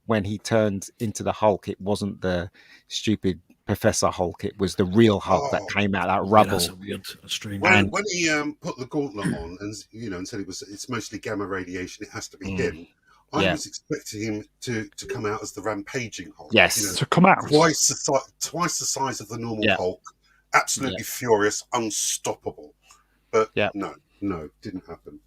when he turned into the Hulk, it wasn't the stupid Professor Hulk, it was the real Hulk that came out that rubble. That's a weird, strange. When he put the gauntlet on and said it's mostly gamma radiation, it has to be him. I was expecting him to come out as the rampaging Hulk. Yes, to come out twice the size of the normal Hulk, absolutely furious, unstoppable. But no, didn't happen.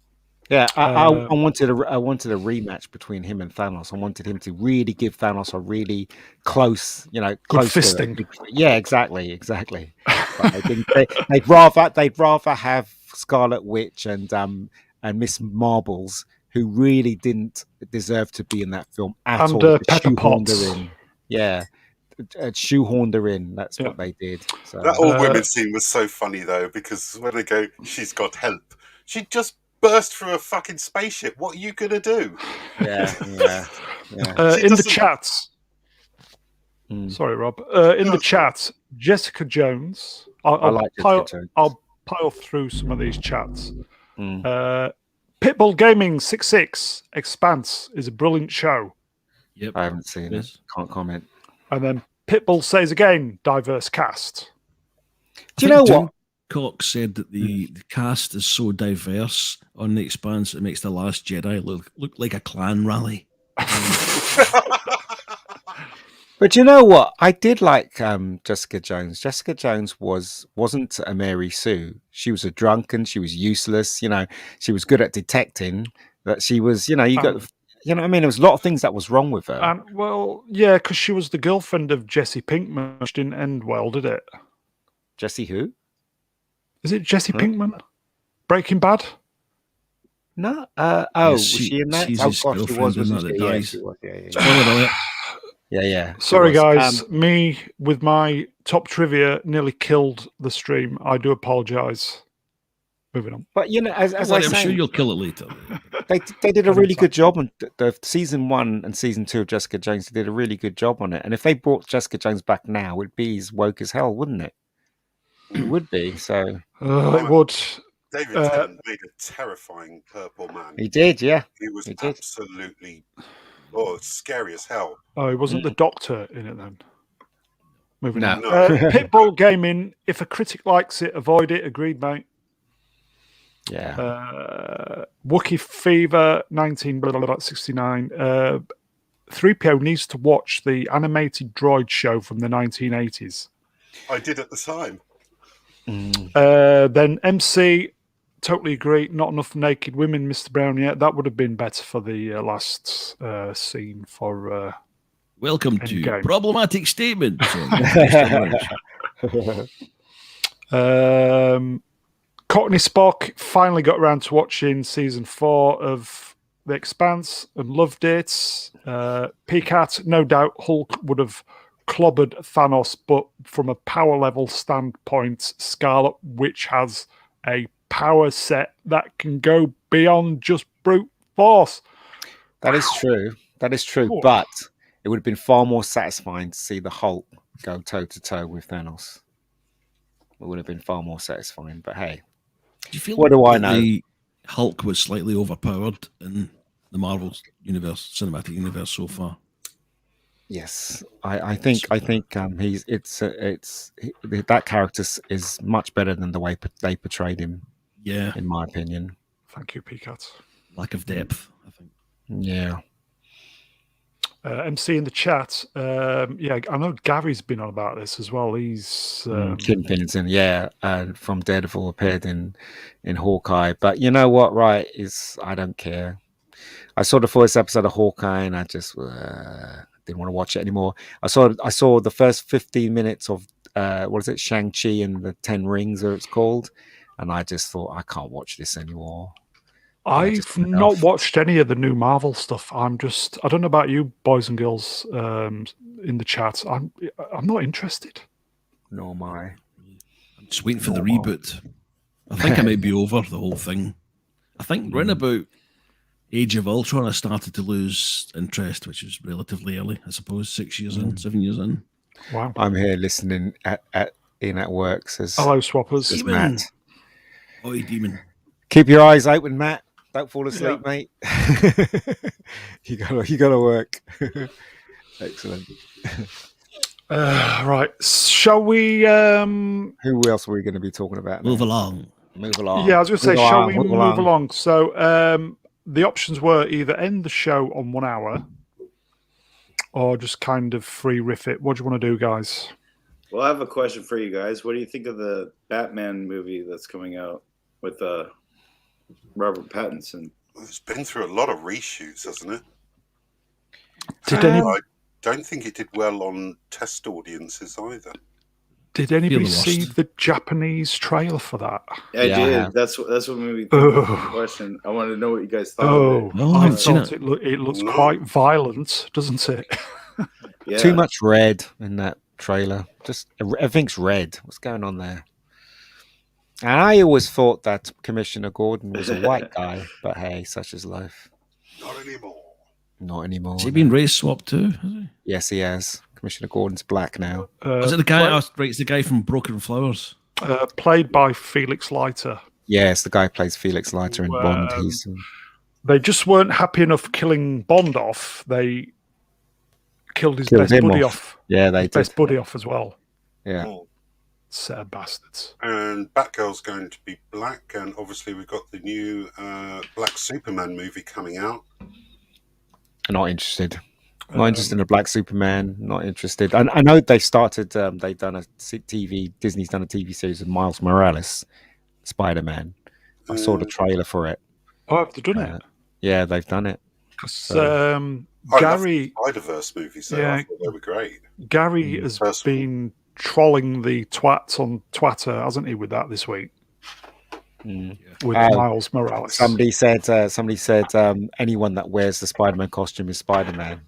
Yeah, I wanted a rematch between him and Thanos. I wanted him to really give Thanos a really close, close fisting. Yeah, exactly. But they'd rather have Scarlet Witch and Miss Marbles, who really didn't deserve to be in that film at all. And Pepper Potts. Shoehorned her in. That's what they did. So. That all women scene was so funny though, because when they go, she's got help. She just burst through a fucking spaceship. What are you gonna do? Yeah. In the chat. Sorry, Rob. In the chat, Jessica Jones. I'll pile through some of these chats. Pitbull Gaming 66 Expanse is a brilliant show. Yep, I haven't seen it. Can't comment. And then Pitbull says again, diverse cast. Do you know what? Cox said that the cast is so diverse on The Expanse it makes The Last Jedi look like a clan rally. But you know what? I did like Jessica Jones. Jessica Jones wasn't a Mary Sue. She was a drunken. She was useless. She was good at detecting. That she was. You know what I mean? There was a lot of things that was wrong with her. Yeah, because she was the girlfriend of Jesse Pinkman, which didn't end well, did it? Jesse who? Is it Jesse Huh? Pinkman? Breaking Bad? No. Yes, Was she in that? she's Oh his gosh, she was, girlfriend in wasn't that she? that Yeah, dies. she was. Yeah. Spoiler alert. Yeah. she Sorry, was. guys. Me with my top trivia nearly killed the stream. I do apologise. Moving on. But you know, as Don't I worry, I'm say, sure you'll kill it later. they did a Plenty really of good job on the season 1 and season 2 of Jessica Jones. They did a really good job on it. And if they brought Jessica Jones back now, it'd be as woke as hell, wouldn't it? It would be. So It would. David Tennant made a terrifying purple man. he did, yeah. He was He did. absolutely scary as hell. Oh, he wasn't the Doctor in it then. Moving No. on. Pitbull Gaming. If a critic likes it, avoid it. Agreed, mate. Yeah. Wookiee Fever 1969. 3PO needs to watch the animated droid show from the 1980s. I did at the time. Then MC, totally agree. Not enough naked women, Mr. Brown. Yet that would have been better for the last scene for. Welcome to Endgame. Problematic Statements. Courtney Spock finally got around to watching season 4 of The Expanse and loved it. PCAT, no doubt Hulk would have clobbered Thanos, but from a power level standpoint, Scarlet Witch has a power set that can go beyond just brute force. That is true. That is true. Cool. But it would have been far more satisfying to see the Hulk go toe to toe with Thanos. It would have been far more satisfying. But hey, Do you feel what do I that know? the Hulk was slightly overpowered in the Marvel universe, cinematic universe so far? Yes, I think that character is much better than the way they portrayed him. Yeah, in my opinion. Thank you, PCAT. lack of depth, I think. Yeah. MC in the chat. Yeah, I know Gary's been on about this as well. He's Kingpin's in, from Daredevil appeared in Hawkeye. But you know what? Right? I don't care. I saw the first episode of Hawkeye and I just didn't want to watch it anymore. I saw the first 15 minutes of what is it, Shang-Chi and the 10 Rings, or it's called, and I just thought I can't watch this anymore. I've not watched any of the new Marvel stuff. I don't know about you boys and girls in the chat. I'm not interested. Nor am I. I'm just waiting for the reboot. I think I might be over the whole thing. I think round about Age of Ultron I started to lose interest, which was relatively early, I suppose, 7 years in. Wow. I'm here listening at work. Says hello, swappers. Says Matt. Oi, demon. Keep your eyes open, Matt. Don't fall asleep, mate. you gotta work. Excellent. Right. Shall we Who else were we going to be talking about now? Move along. Yeah, I was going to say, shall we move along? So the options were either end the show on 1 hour or just kind of free riff it. What do you want to do, guys? Well, I have a question for you guys. What do you think of the Batman movie that's coming out with Robert Pattinson? It's been through a lot of reshoots, hasn't it? I don't think it did well on test audiences either. Did anybody see the Japanese trailer for that? I did. That's what made me think of the question. I wanted to know what you guys thought of it. I thought it looks quite violent, doesn't it? Yeah. Too much red in that trailer. Just everything's red. What's going on there? And I always thought that Commissioner Gordon was a white guy, but hey, such is life. Not anymore. Not anymore. Has he been race swapped too? Has he? Yes, he has. Commissioner Gordon's black now. Was it the guy? It's the guy from Broken Flowers. Played by Felix Leiter. Yes, the guy plays Felix Leiter in Bond. They just weren't happy enough killing Bond off. They killed his best buddy off. Yeah, they did. Best buddy off as well. Yeah. Oh. Set of bastards. And Batgirl's going to be black, and obviously we've got the new Black Superman movie coming out. Not interested. Not interested in a Black Superman. Not interested. I know they've started. They've done a TV. Disney's done a TV series of Miles Morales, Spiderman. I saw the trailer for it. Oh, have they done it? Yeah, they've done it. Because I love Gary, the Spider-Verse movies, though. Yeah. I thought they were great. Gary has First one. been trolling the twats on Twitter, hasn't he, with that this week? With Oh, Miles Morales. Somebody said anyone that wears the Spider-Man costume is Spider-Man.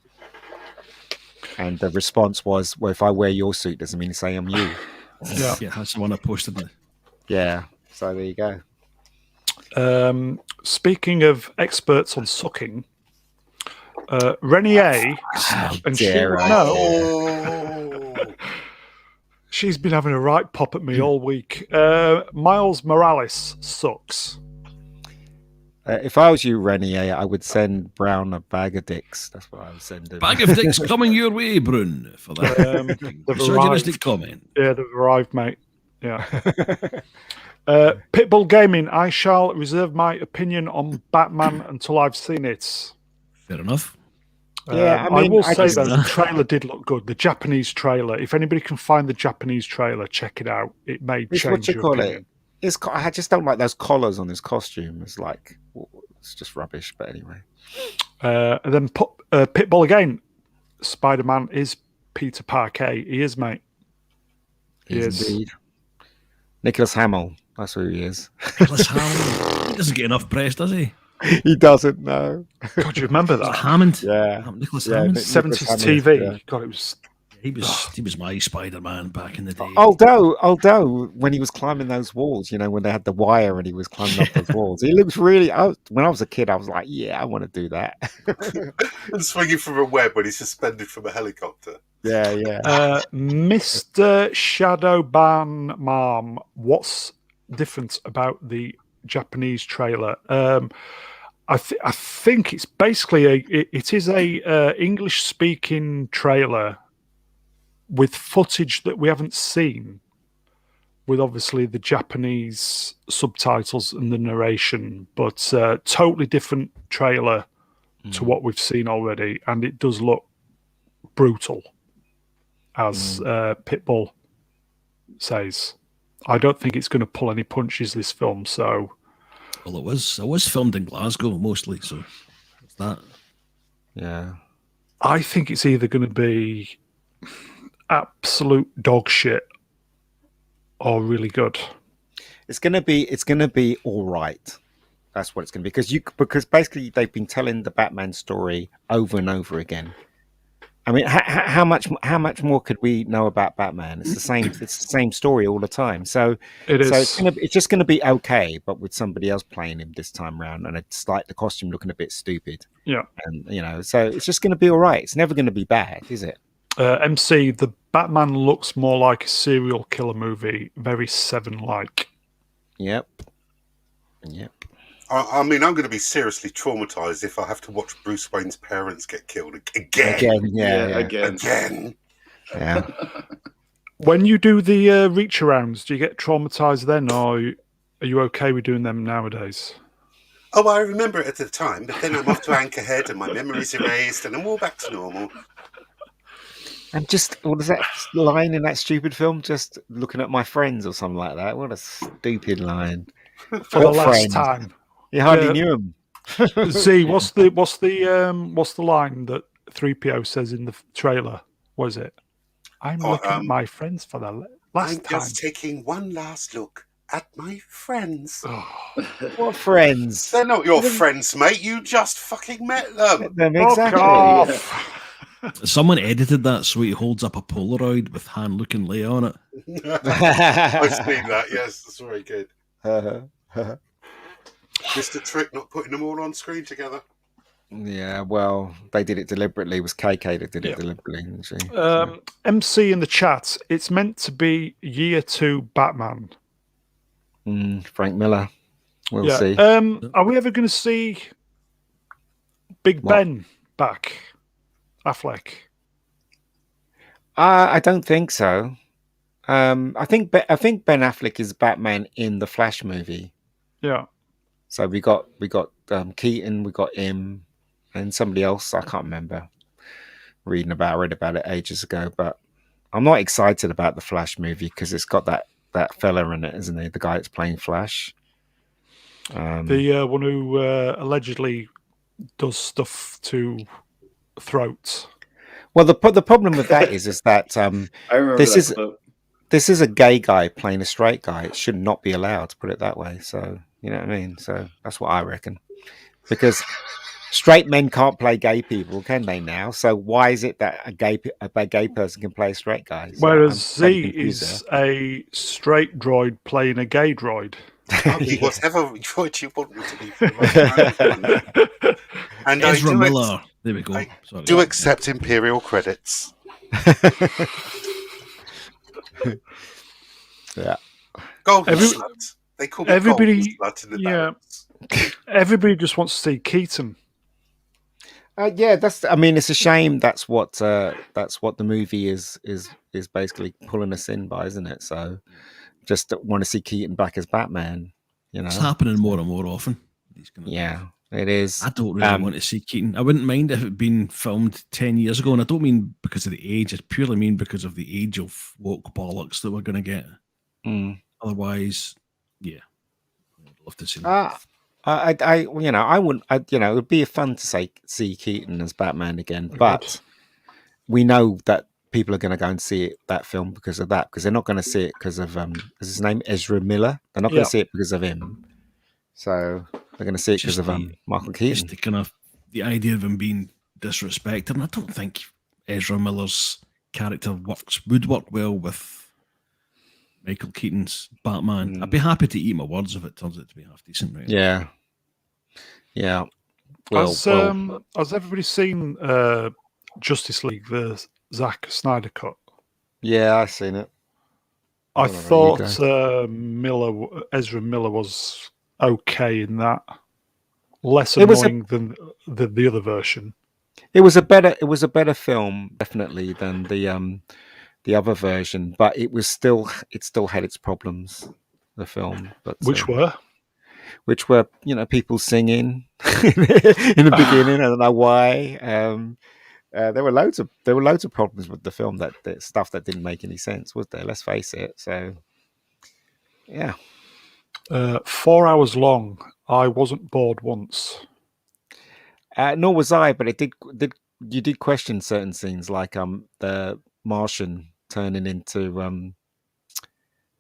And the response was, well, if I wear your suit, doesn't mean to say I'm you. Yeah. Yeah, that's the one I posted. Yeah. So there you go. Speaking of experts on sucking, Renier, and she dare would I. know, Oh, she's been having a right pop at me all week. Miles Morales sucks. If I was you, Renier, I would send Brown a bag of dicks. That's what I would send him. Bag of dicks coming your way, Brun, for that misogynistic comment. Yeah, they've arrived, mate. Yeah. Pitbull Gaming, I shall reserve my opinion on Batman until I've seen it. Fair enough. Yeah, I will I say just- though, the trailer did look good. The Japanese trailer. If anybody can find the Japanese trailer, check it out. It may It's change what you your call opinion. it. I just don't like those collars on his costume. It's like, it's just rubbish. But anyway. And then Pitbull again. Spider-Man is Peter Parker. He is, mate. He He's is. indeed. Nicholas Hamill. That's who he is. Nicholas Hammond. He doesn't get enough press, does he? He doesn't know. God, do you remember Was it that? Hammond? Yeah. Nicholas Yeah, Hammond. Nicholas 70s Hammond, TV. yeah. God, it was. He was my Spider-Man back in the day. Although when he was climbing those walls, when they had the wire and he was climbing up those walls, he looks really. When I was a kid, I was like, yeah, I want to do that. and swinging from a web when he's suspended from a helicopter. Yeah, yeah. Mr. Shadowban Mom, what's different about the Japanese trailer? I think it's basically it is a English speaking trailer with footage that we haven't seen, with obviously the Japanese subtitles and the narration, but totally different trailer to what we've seen already, and it does look brutal, as Pitbull says. I don't think it's going to pull any punches, this film, so... Well, it was filmed in Glasgow mostly, so it's that. Yeah. I think it's either going to be absolute dog shit or really good. It's gonna be all right. That's what it's gonna be because basically they've been telling the Batman story over and over again. I mean, how much more could we know about Batman? It's the same story all the time. So It is. it's just gonna be okay, but with somebody else playing him this time round, and it's like the costume looking a bit stupid. Yeah. And so it's just gonna be all right. It's never gonna be bad, is it? MC, the Batman looks more like a serial killer movie, very Seven-like. Yep. I mean, I'm going to be seriously traumatized if I have to watch Bruce Wayne's parents get killed again. Again. Yeah. When you do the reach arounds, do you get traumatized then, or are you okay with doing them nowadays? Oh, I remember it at the time, but then I'm off to Anchorhead and my memory's erased and I'm all back to normal. And just, what is that line in that stupid film? Just looking at my friends or something like that. What a stupid line. For the What last friends? time. You hardly Yeah. knew him. See, what's the line that 3PO says in the trailer? What is it? I'm looking at my friends for the last I'm time. just taking one last look at my friends. What friends? They're not your friends, mate. You just fucking met them. Exactly. off. Someone edited that so he holds up a Polaroid with Han, Luke, and Leia on it. I've seen that, yes. That's very good. Mr. Trick not putting them all on screen together. Yeah, well, they did it deliberately. It was KK that did it deliberately, didn't she? MC in the chat, it's meant to be year 2 Batman. Frank Miller. We'll see. Are we ever going to see Big Ben back? Affleck. I don't think so. I think Ben Affleck is Batman in the Flash movie. Yeah. So we got Keaton, we got him, and somebody else I can't remember. Read about it ages ago, but I'm not excited about the Flash movie because it's got that fella in it, isn't he? The guy that's playing Flash. The one who allegedly does stuff to throats. Well, the problem with that is that I remember this that is clip. this is a gay guy playing a straight guy. It should not be allowed, to put it that way. So you know what I mean. So that's what I reckon. Because straight men can't play gay people, can they now? So why is it that a gay person can play a straight guy? So Whereas I'm fairly Z confused is a straight droid playing a gay droid. I'll be there. whatever droid you want me to be. For the right amount of money. And Ezra Miller. There we go. I Sorry. do accept Imperial credits. Yeah. Golden Every- slut. They call me everybody- Golden Slut in the yeah. barracks. Everybody just wants to see Keaton. Yeah, that's. I mean, it's a shame. That's what the movie is basically pulling us in by, isn't it? So, just want to see Keaton back as Batman. You know, It's happening more and more often. yeah, it is. I don't really want to see Keaton. I wouldn't mind if it had been filmed 10 years ago, and I don't mean because of the age. I purely mean because of the age of woke bollocks that we're going to get. Mm. Otherwise, yeah, I'd love to see. I wouldn't. It would be fun to see Keaton as Batman again, but we know that people are going to go and see that film because of that, because they're not going to see it because of is his name Ezra Miller. They're not going to see it because of him. So they're going to see it because of Michael Keaton. Just the kind of the idea of him being disrespected, and I don't think Ezra Miller's character would work well with Michael Keaton's Batman. I'd be happy to eat my words if it turns out to be half decent. Right? Yeah. Has everybody seen Justice League, the Zack Snyder cut? Yeah, I've seen it. I thought Ezra Miller was okay in that. Less annoying than the other version. It was a better film, definitely, than the other version, but it still had its problems. The film, but Which were people singing in the beginning. I don't know why. There were loads of problems with the film, that stuff that didn't make any sense, was there? Let's face it. So yeah, 4 hours long. I wasn't bored once. Nor was I, but it did question certain scenes, like the Martian turning into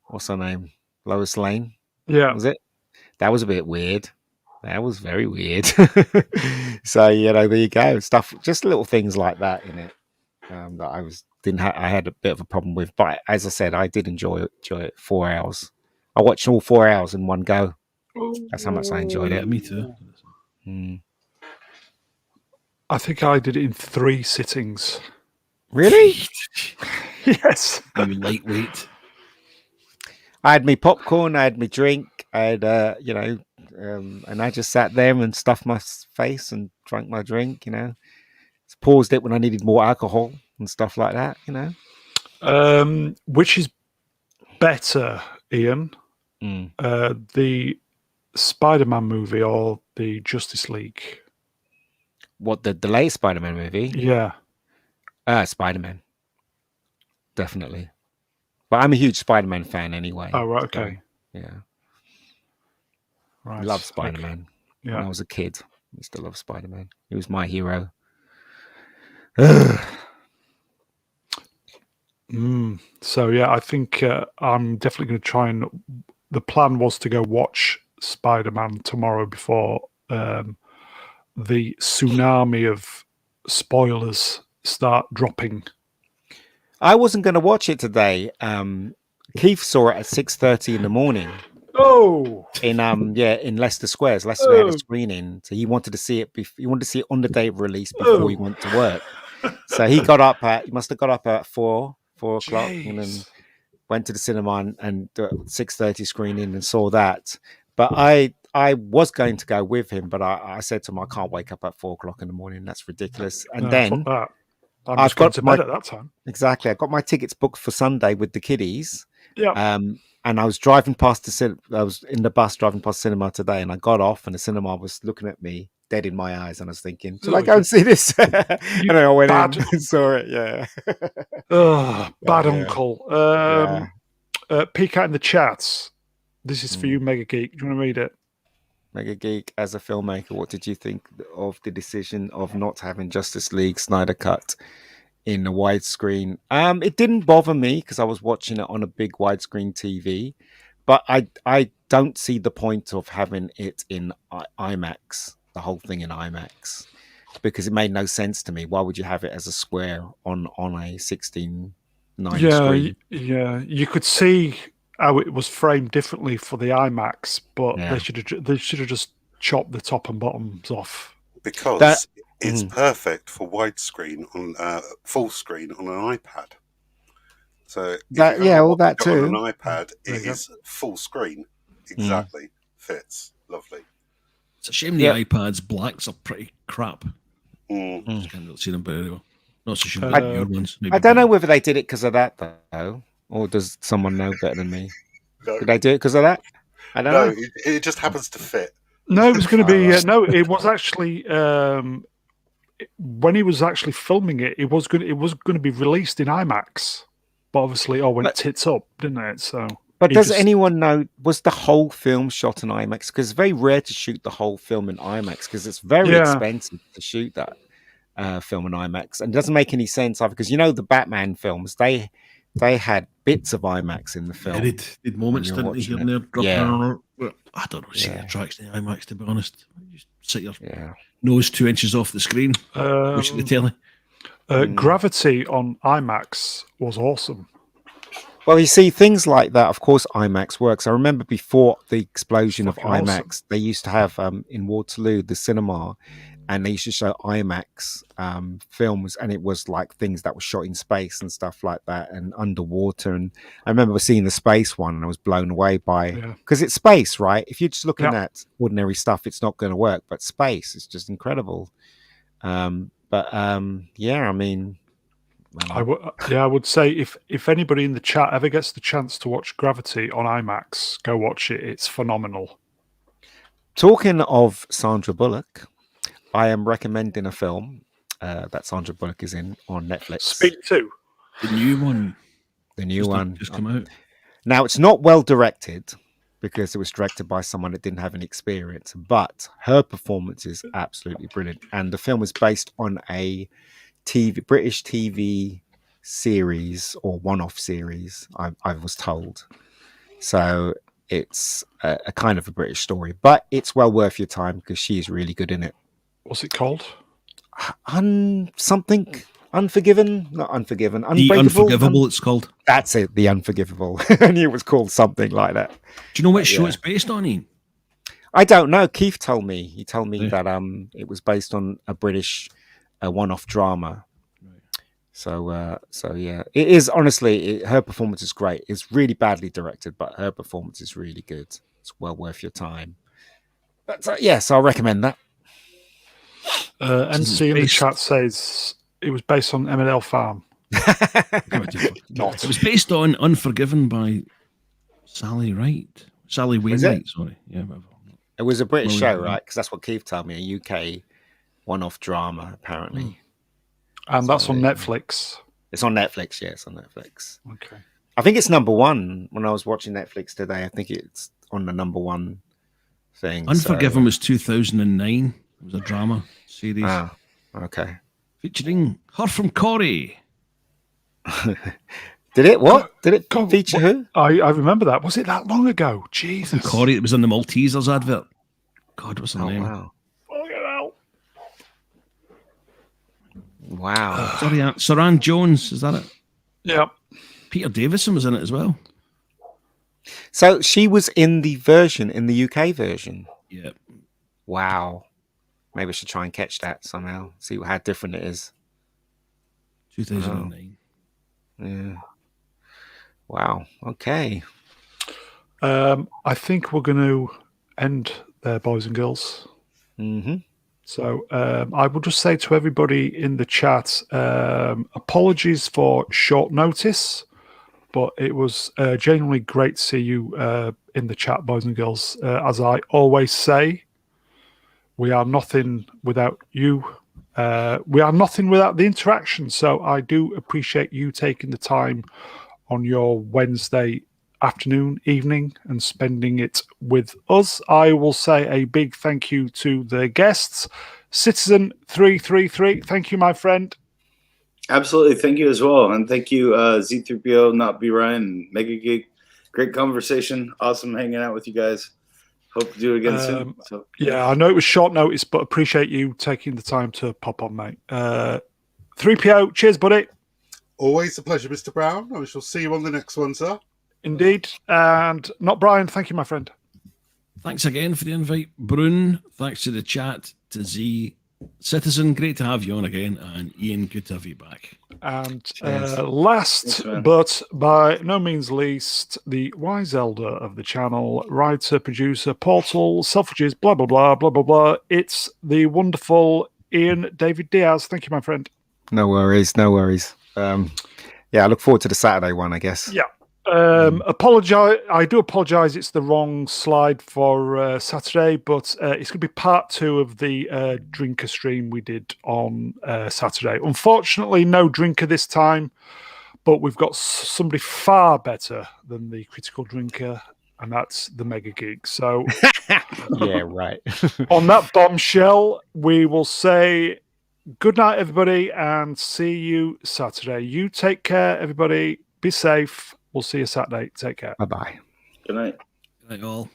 what's her name, Lois Lane. Yeah, Was it? That was a bit weird. That was very weird. So there you go. Stuff, just little things like that in it that I had a bit of a problem with. But as I said, I did enjoy it. 4 hours. I watched all 4 hours in one go. That's how much I enjoyed Yeah, it. me too. I think I did it in 3 sittings. Really? Yes. You lightweight. I had me popcorn. I had me drink. I had and I just sat there and stuffed my face and drank my drink. Paused it when I needed more alcohol and stuff like that. Which is better, Ian? The Spider-Man movie or the Justice League? What, the latest Spider-Man movie? Yeah. Spider-Man. Definitely. But I'm a huge Spider-Man fan anyway. Oh, right, okay. So, yeah. Right. Love Spider-Man. Okay. Yeah. When I was a kid, I used to love Spider-Man. He was my hero. So, yeah, I think I'm definitely going to try and... The plan was to go watch Spider-Man tomorrow before the tsunami of spoilers start dropping. I wasn't going to watch it today. Keith saw it at 6:30 in the morning. Oh, in Leicester Squares. Leicester had a screening, so he wanted to see it. He wanted to see it on the day of release before he went to work. So he must have got up at 4 o'clock, and then went to the cinema and 6:30 screening and saw that. But I was going to go with him, but I said to him, I can't wake up at 4 o'clock in the morning. That's ridiculous. And then I'm just going to bed at that time. Exactly. I got my tickets booked for Sunday with the kiddies. Yeah. And I was driving past I was in the bus driving past cinema today, and I got off, and the cinema was looking at me dead in my eyes, and I was thinking, "Should I go and see this?" And I went in and saw it. Yeah. Bad uncle. Peek out in the chats. This is for you, Mega Geek. Do you want to read it? Mega Geek, as a filmmaker, what did you think of the decision of not having Justice League Snyder Cut in the widescreen? It didn't bother me because I was watching it on a big widescreen TV, but I don't see the point of having it in IMAX, the whole thing in IMAX, because it made no sense to me. Why would you have it as a square on a 16:9 screen? Yeah, you could see how it was framed differently for the IMAX, but Yeah. they should have just chopped the top and bottoms off. Because it's Mhm. perfect for widescreen on full screen on an iPad. So if That- you've yeah, ever all watched that it on too. an iPad, There it you go. is full screen. Exactly. Fits. Lovely. It's a shame the Yeah. iPads blacks are pretty crap. Mm. Just can't really see them, but anyway. Not so sure I- about the newer ones. Maybe I don't know better. whether they did it because of that though, or does someone know better than me? No, Did they do it because of that? I don't no know. it just happens to fit. No, it was going to be Alright. no. It was actually when he was actually filming it, it was going to be released in IMAX, but obviously, all went But- tits up, didn't it? So, But he does just- anyone know, was the whole film shot in IMAX? Because it's very rare to shoot the whole film in IMAX because it's very Yeah. expensive to shoot that film in IMAX, and it doesn't make any sense either. Because the Batman films, they had bits of IMAX in the Yeah, film. did moments, you're didn't they, watching here and there, dropping Yeah. around. Well, I don't know, see Yeah. the attraction in IMAX, to be honest. You just sit your Yeah, nose 2 inches off the screen, watching the telly. Gravity on IMAX was awesome. well, you see things like that. Of course, IMAX works. I remember before the explosion of Fucking awesome. IMAX, they used to have in Waterloo the cinema, and they used to show IMAX films, and it was like things that were shot in space and stuff like that, and underwater. And I remember seeing the space one, and I was blown away by Yeah. because it's space, right? If you're just looking Yeah. at ordinary stuff, it's not going to work. But space is just incredible. Yeah, I mean, I would say if anybody in the chat ever gets the chance to watch Gravity on IMAX, go watch it. It's phenomenal. talking of Sandra Bullock, I am recommending a film that Sandra Bullock is in on Netflix. Speed 2. The new one. The new one. Just come out. Now, it's not well directed because it was directed by someone that didn't have any experience, but her performance is absolutely brilliant. And the film is based on a British TV series or one-off series, I was told. So it's a kind of a British story, but it's well worth your time because she's really good in it. What's it called? Something Unforgiven, not Unforgiven, The Unbreakable. Unforgivable, it's called. That's it, The Unforgivable. I knew it was called something like that. Do you know what show Yeah. it's based on, Ian? I don't know. Keith told me. He told me Yeah. that it was based on a British one-off drama. Right. So yeah, it is honestly. Her performance is great. It's really badly directed, but her performance is really good. It's well worth your time. But yes, I'll recommend that. NC in the based- chat says it was based on M&L Farm. It was based on Unforgiven by Sally it? Wainwright, sorry. Yeah, whatever. It was a British Well, show, yeah. right? Because that's what Keith told me. A UK one-off drama, apparently. And that's on yeah. Netflix. It's on Netflix. Yeah, it's on Netflix. Okay. I think it's number one. When I was watching Netflix today, I think it's on the number one thing. Unforgiven was 2009. It was a drama series Ah, okay. featuring her from Corrie. Did it? What? Did it God, feature who? I remember that. Was it that long ago? Jesus. Corrie, it was in the Maltesers advert. God, what's her Oh name? wow! Look at that. Wow. Sorry, Saran Jones, is that it? Yeah. Peter Davison was in it as well. So she was in the UK version. Yeah. Wow. Maybe I should try and catch that somehow. See how different it is. 2009. Yeah. Wow. Okay. I think we're going to end there, boys and girls. Mm-hmm. So I will just say to everybody in the chat, apologies for short notice, but it was genuinely great to see you in the chat, boys and girls. As I always say, we are nothing without you. We are nothing without the interaction. So I do appreciate you taking the time on your Wednesday afternoon, evening, and spending it with us. I will say a big thank you to the guests. Citizen333, thank you, my friend. Absolutely. Thank you as well. And thank you, Z3PO, Not Be Ryan, and Mega Geek. Great conversation. Awesome hanging out with you guys. Hope to do it again soon. So, yeah, I know it was short notice, but appreciate you taking the time to pop on, mate. 3PO, cheers, buddy. Always a pleasure, Mr. Brown. I shall see you on the next one, sir. Indeed. And Not Brian, thank you, my friend. Thanks again for the invite, Brune. Thanks to the chat, to Z. Citizen, great to have you on again. And Ian, good to have you back. And last, but by no means least, the wise elder of the channel, writer, producer, portal, Selfridges, blah, blah, blah, blah, blah, blah. It's the wonderful Ian David Diaz. Thank you, my friend. No worries, no worries. Yeah, I look forward to the Saturday one, I guess. Yeah. Apologize. I do apologize. It's the wrong slide for Saturday, but it's going to be part 2 of the drinker stream we did on Saturday. Unfortunately, no drinker this time, but we've got somebody far better than the critical drinker, and that's the Mega Geek. So, yeah, right. On that bombshell, we will say good night, everybody, and see you Saturday. You take care, everybody. Be safe. We'll see you Saturday. Take care. Bye-bye. Good night. Good night, all.